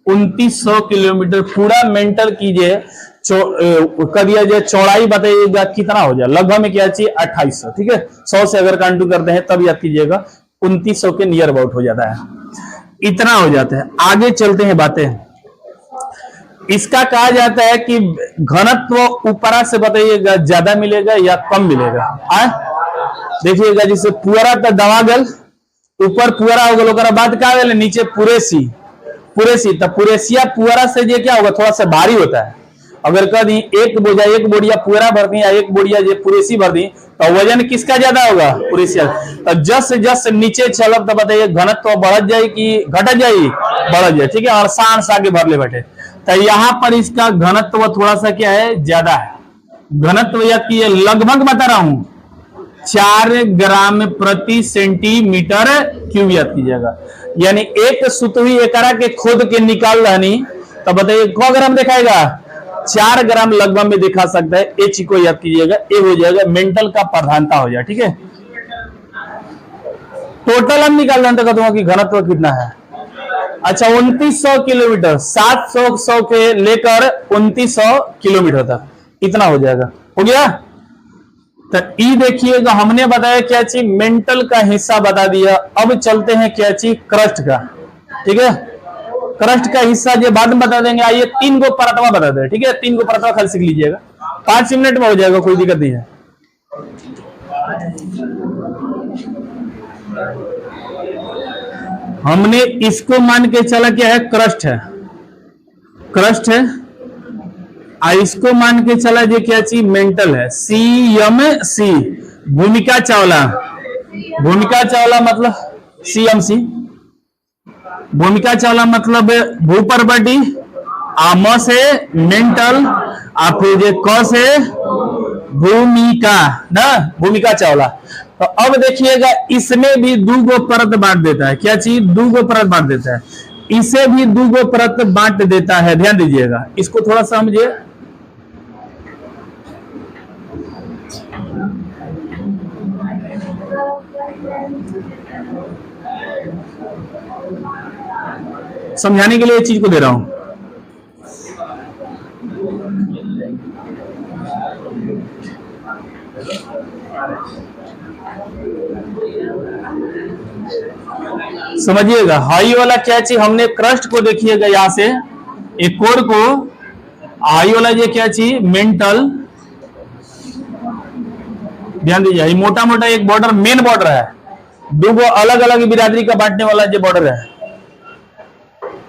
2900 किलोमीटर पूरा मेंटल कीजिए। कर दिया जाए चौड़ाई बताइएगा कितना हो जाए, लगभग में क्या चाहिए? 2800, ठीक है। 100 से अगर काउंट करते हैं तब याद कीजिएगा 2900 के नियर अबाउट हो जाता है, इतना हो जाता है। आगे चलते हैं बातें। इसका कहा जाता है कि घनत्व ऊपरा से बताइएगा ज्यादा मिलेगा या कम मिलेगा। देखिएगा जिसे पुअरा तो दवा गल, ऊपर पुअरा हो गल, बाद का नीचे पुरेसी, पुरेसी तो पुरेसिया पुअरा से ये क्या होगा? थोड़ा सा भारी होता है। अगर कह दी एक बोरिया पुअरा भर दी या एक बोरिया जो पुरेसी भर दी, तो वजन किसका ज्यादा होगा? पुरेसिया। तो जस नीचे चलब तो बताइए घनत्व बढ़ जाए कि घट जाए? बढ़ जाए, ठीक है। और सांस आगे भर ले बैठे, तो यहाँ पर इसका घनत्व थोड़ा सा क्या है? ज्यादा है। घनत्व याद कीजिए, लगभग बता रहा हूं 4 ग्राम प्रति सेंटीमीटर क्यूब याद कीजिएगा। यानी एक सुतवी एकरा के खोद के निकाल रहनी, तो बताइए कौ ग्राम दिखाएगा? 4 ग्राम लगभग में दिखा सकता है। ये चीज को याद कीजिएगा, ये हो जाएगा मेंटल का प्रधानता हो जाए, ठीक है। टोटल हम निकाल रहे हैं तो कहता हूं कि घनत्व कितना है। अच्छा 2900 किलोमीटर, 700 के लेकर 2900 किलोमीटर तक इतना हो जाएगा। हो गया। तो ई देखिएगा हमने बताया क्या चीज, मेंटल का हिस्सा बता दिया। अब चलते हैं क्या चीज, क्रस्ट का। ठीक है, क्रस्ट का हिस्सा जो बाद में बता देंगे। आइए 3 गो परतवा बता दे। ठीक है, 3 गो परतवा खाली सीख लीजिएगा, 5 मिनट में हो जाएगा, कोई दिक्कत नहीं है। हमने इसको मान के चला क्या है, क्रस्ट है, क्रस्ट है। इसको मान के चला ये क्या चीज, मेंटल है। CMC, भूमिका चावला, भूमिका चावला मतलब CMC, भूमिका चावला मतलब भूपर्वटी, म से मेंटल, फिर क से भूमिका ना, भूमिका चावला। तो अब देखिएगा इसमें भी 2 गो परत बांट देता है। क्या चीज, 2 गो परत बांट देता है। इसे भी 2 गो परत बांट देता है। ध्यान दीजिएगा, इसको थोड़ा समझिए। समझाने के लिए इस चीज को दे रहा हूं। समझिएगा, हाई वाला क्या चीज, हमने क्रस्ट को देखिएगा यहां से, एक कोर को, हाई वाला ये क्या चीज, मेंटल। ध्यान दीजिए, ये मोटा मोटा एक बॉर्डर, मेन बॉर्डर है। 2 गो अलग अलग बिरादरी का बांटने वाला ये बॉर्डर है।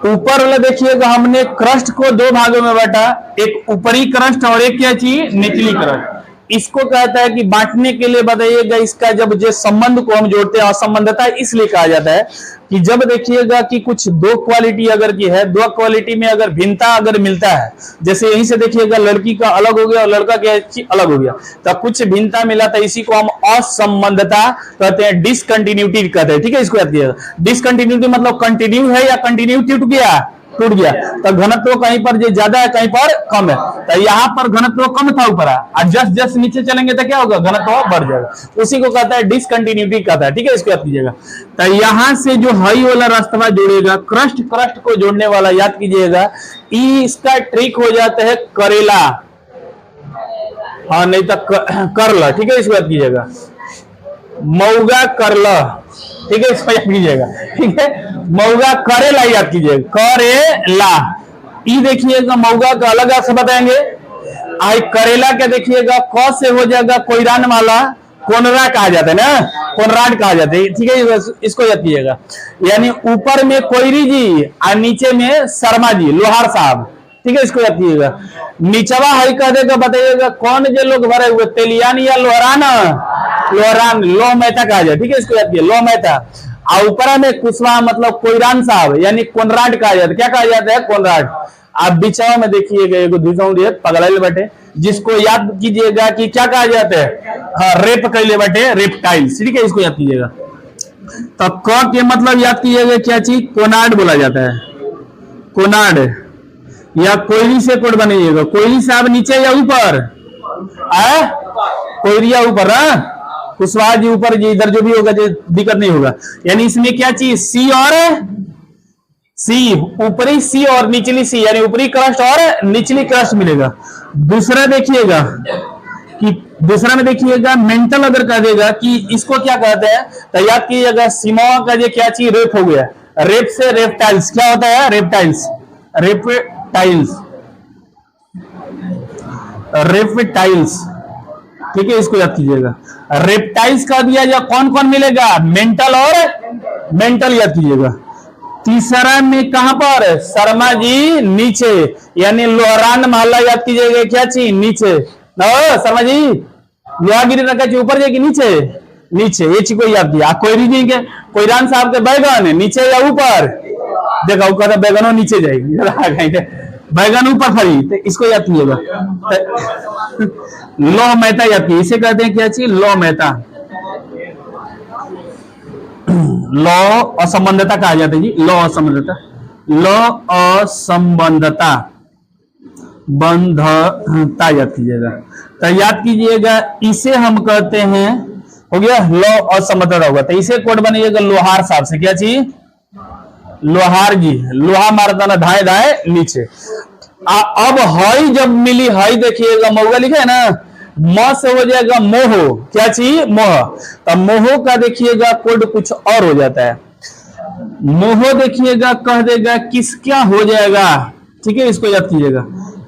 ऊपर वाला देखिएगा हमने क्रस्ट को 2 भागों में बांटा, एक ऊपरी क्रस्ट और एक क्या चीज, निचली क्रस्ट। इसको कहता है कि बांटने के लिए बताइएगा इसका जब जो संबंध को हम जोड़ते हैं, असंबंधता इसलिए कहा जाता है कि जब देखिएगा कि कुछ 2 क्वालिटी अगर की है, 2 क्वालिटी में अगर भिन्नता अगर मिलता है, जैसे यहीं से देखिएगा लड़की का अलग हो गया और लड़का क्या अलग हो गया, तो कुछ भिन्नता मिला था, इसी को हम असंबंधता कहते हैं, डिसकंटिन्यूटी कहते हैं। ठीक है, इसको याद कीजिएगा। डिसकंटिन्यूटी मतलब कंटिन्यू है या कंटिन्यू टूट गया, टूट गया। तो घनत्व कहीं पर जो ज्यादा है, कहीं पर कम है। तो यहाँ पर घनत्व कम था ऊपर, और जस्ट जस्ट नीचे चलेंगे तो क्या होगा, घनत्व बढ़ जाएगा। उसी को कहता है डिसकंटिन्यूटी कहता है। ठीक है, इसको याद कीजिएगा। तो यहाँ से जो हाई वाला रास्ता जोड़ेगा, क्रस्ट क्रस्ट को जोड़ने वाला, याद कीजिएगा। इसका ट्रिक हो जाता है करेला, हाँ नहीं तो करला। ठीक है, इसको याद कीजिएगा, मऊगा करला। ठीक है, इसको याद कीजिएगा। ठीक है, मऊगा करेला याद कीजिएगा, करेला। ई देखिएगा मऊगा का अलग अर्थ बताएंगे। आई करेला क्या देखिएगा, क से हो जाएगा कोयरान वाला, कोनरा कहा जाता है ना, कोनराड कहा जाता है। ठीक है, इसको याद कीजिएगा। यानी ऊपर में कोयरी जी और नीचे में शर्मा जी, लोहार साहब। ठीक है, इसको याद कीजिएगा। निचवा हाई कह देगा, बताइएगा कौन जो लोग भरे हुए, तेलियान या लोहरान, लोहरान, लो मेहता कहा जाए। ठीक है, इसको याद कीजिए, लो मेहता। और ऊपर में कुशवाहा मतलब कोयरान साहब, यानी कोनराड कहा जाता है। क्या कहा जाता है, कोनराड। आप बिचाव में देखिएगा, एगो दूसरा पगड़े बैठे, जिसको याद कीजिएगा कि क्या कहा जाता है, हाँ रेप कैले बैठे, रेप्टाइल्स। ठीक है, इसको याद कीजिएगा। तो क के मतलब याद कीजिएगा क्या चीज, कोनाड बोला जाता है, कोनाड। या कोयली से कोड बनेगा, कोयली साहब नीचे या ऊपर, कोयरिया ऊपर, कुशवाहा जी ऊपर जी, इधर जो भी होगा दिक्कत नहीं होगा। यानी इसमें क्या चीज, सी और सी, ऊपरी सी और निचली सी, यानी ऊपरी क्रस्ट और निचली क्रस्ट मिलेगा। दूसरा देखिएगा कि दूसरा में देखिएगा मेंटल अगर कह देगा कि इसको क्या कहते हैं, तो याद कीजिएगा सीमा का ये क्या चीज, रेप हो गया। रेप से रेप्टाइल्स क्या होता है, रेप्टाइल्स, रेप्टाइल्स, रेप्टाइल्स। ठीक है, इसको याद कीजिएगा। रेप्टाइल्स का दिया या कौन कौन मिलेगा, मेंटल और मेंटल याद कीजिएगा। तीसरा में कहां पर, शर्मा जी नीचे, यानी लोहरान मोहल्ला याद कीजिएगा, क्या चीज, नीचे। शर्मा जी लोहागिरी रखा चीज ऊपर जाएगी, नीचे, नीचे, ये चीज को याद दिया। कोयरी जी के, कोयरान साहब के बैगन नीचे या ऊपर, देखा वो कहता बैगनों नीचे जाएगी, बैगन ऊपर खड़ी, तो इसको याद कीजिएगा। लौ मेहता याद कीजिए, इसे कहते हैं क्या चीज, लौ मेहता। लौ असंबंधता कहा जाता है जी, लौ असंबंधता, लौ असंबंधता, बंधता याद कीजिएगा। तो याद कीजिएगा, इसे हम कहते हैं, हो गया लौ असंबंधता होगा। तो इसे कोड बनेगा लोहार साहब से, क्या चीज, लोहार जी, लोहा मारता ना धाए धाए नीचे। अब हई जब मिली, हई देखिएगा मऊगा लिखा है ना, म से हो जाएगा मोह। क्या चीज? मोह। तब मोह का देखिएगा कोड कुछ और हो जाता है। मोह देखिएगा कह देगा किस क्या हो जाएगा, ठीक है, इसको याद कीजिएगा।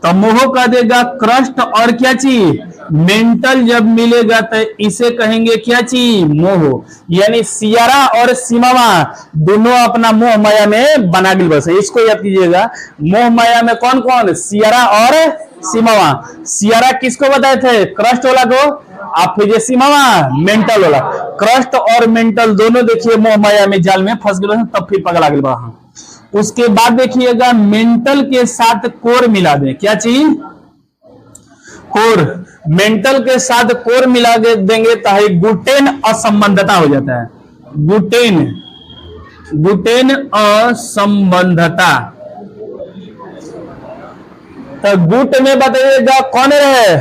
तो मोह कह देगा क्रस्ट और क्या चीज? मेंटल जब मिलेगा तो इसे कहेंगे क्या चीज? मोह। यानी सियारा और सीमावा दोनों अपना मोह माया में बना गिल बस, इसको याद कीजिएगा। मोह माया में कौन कौन? सियारा और सीमावा। सियारा किसको बताए थे? क्रस्ट वाला को। आप फिर सीमावा मेंटल वाला। क्रस्ट और मेंटल दोनों देखिए मोह माया में जाल में फंस गए, तब फिर पगला गए। उसके बाद देखिएगा मेंटल के साथ कोर मिला दे। क्या चीज? कोर। मेंटल के साथ कोर मिला देंगे तो गुटेन असंबंधता हो जाता है। गुटेन, गुटेन असंबंधता। तो गुट में बताइएगा कौन रहे?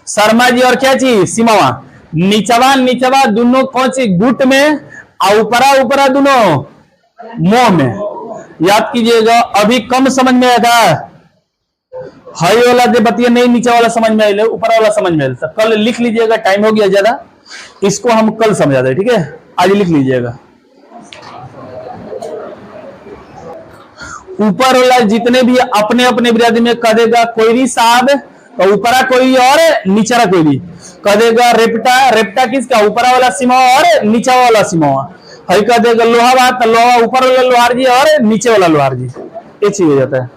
शर्मा जी और क्या चीज? सीमावा। नीचवा नीचवा दोनों कौन सी? गुट में, और ऊपरा ऊपरा दोनों मोह में। याद कीजिएगा। अभी कम समझ में आया था, हाई वाला दे बतिया नहीं, नीचे वाला समझ में आए, ऊपर वाला समझ में आए। तो कल लिख लीजिएगा, टाइम हो गया ज्यादा, इसको हम कल समझा दे, ठीक है? आज लिख लीजिएगा। ऊपर वाला जितने भी अपने अपने बिरादरी में कह देगा कोई भी साहब, तो ऊपरा कोई और नीचरा कोई भी कह देगा रेप्टा। रेप्टा किसका? ऊपरा वाला सीमा और नीचा वाला सीमा। हई कह देगा लोहा बात, लोहा ऊपर वाला लोहार जी और नीचे वाला लोहार जी। ये चीज हो जाता है।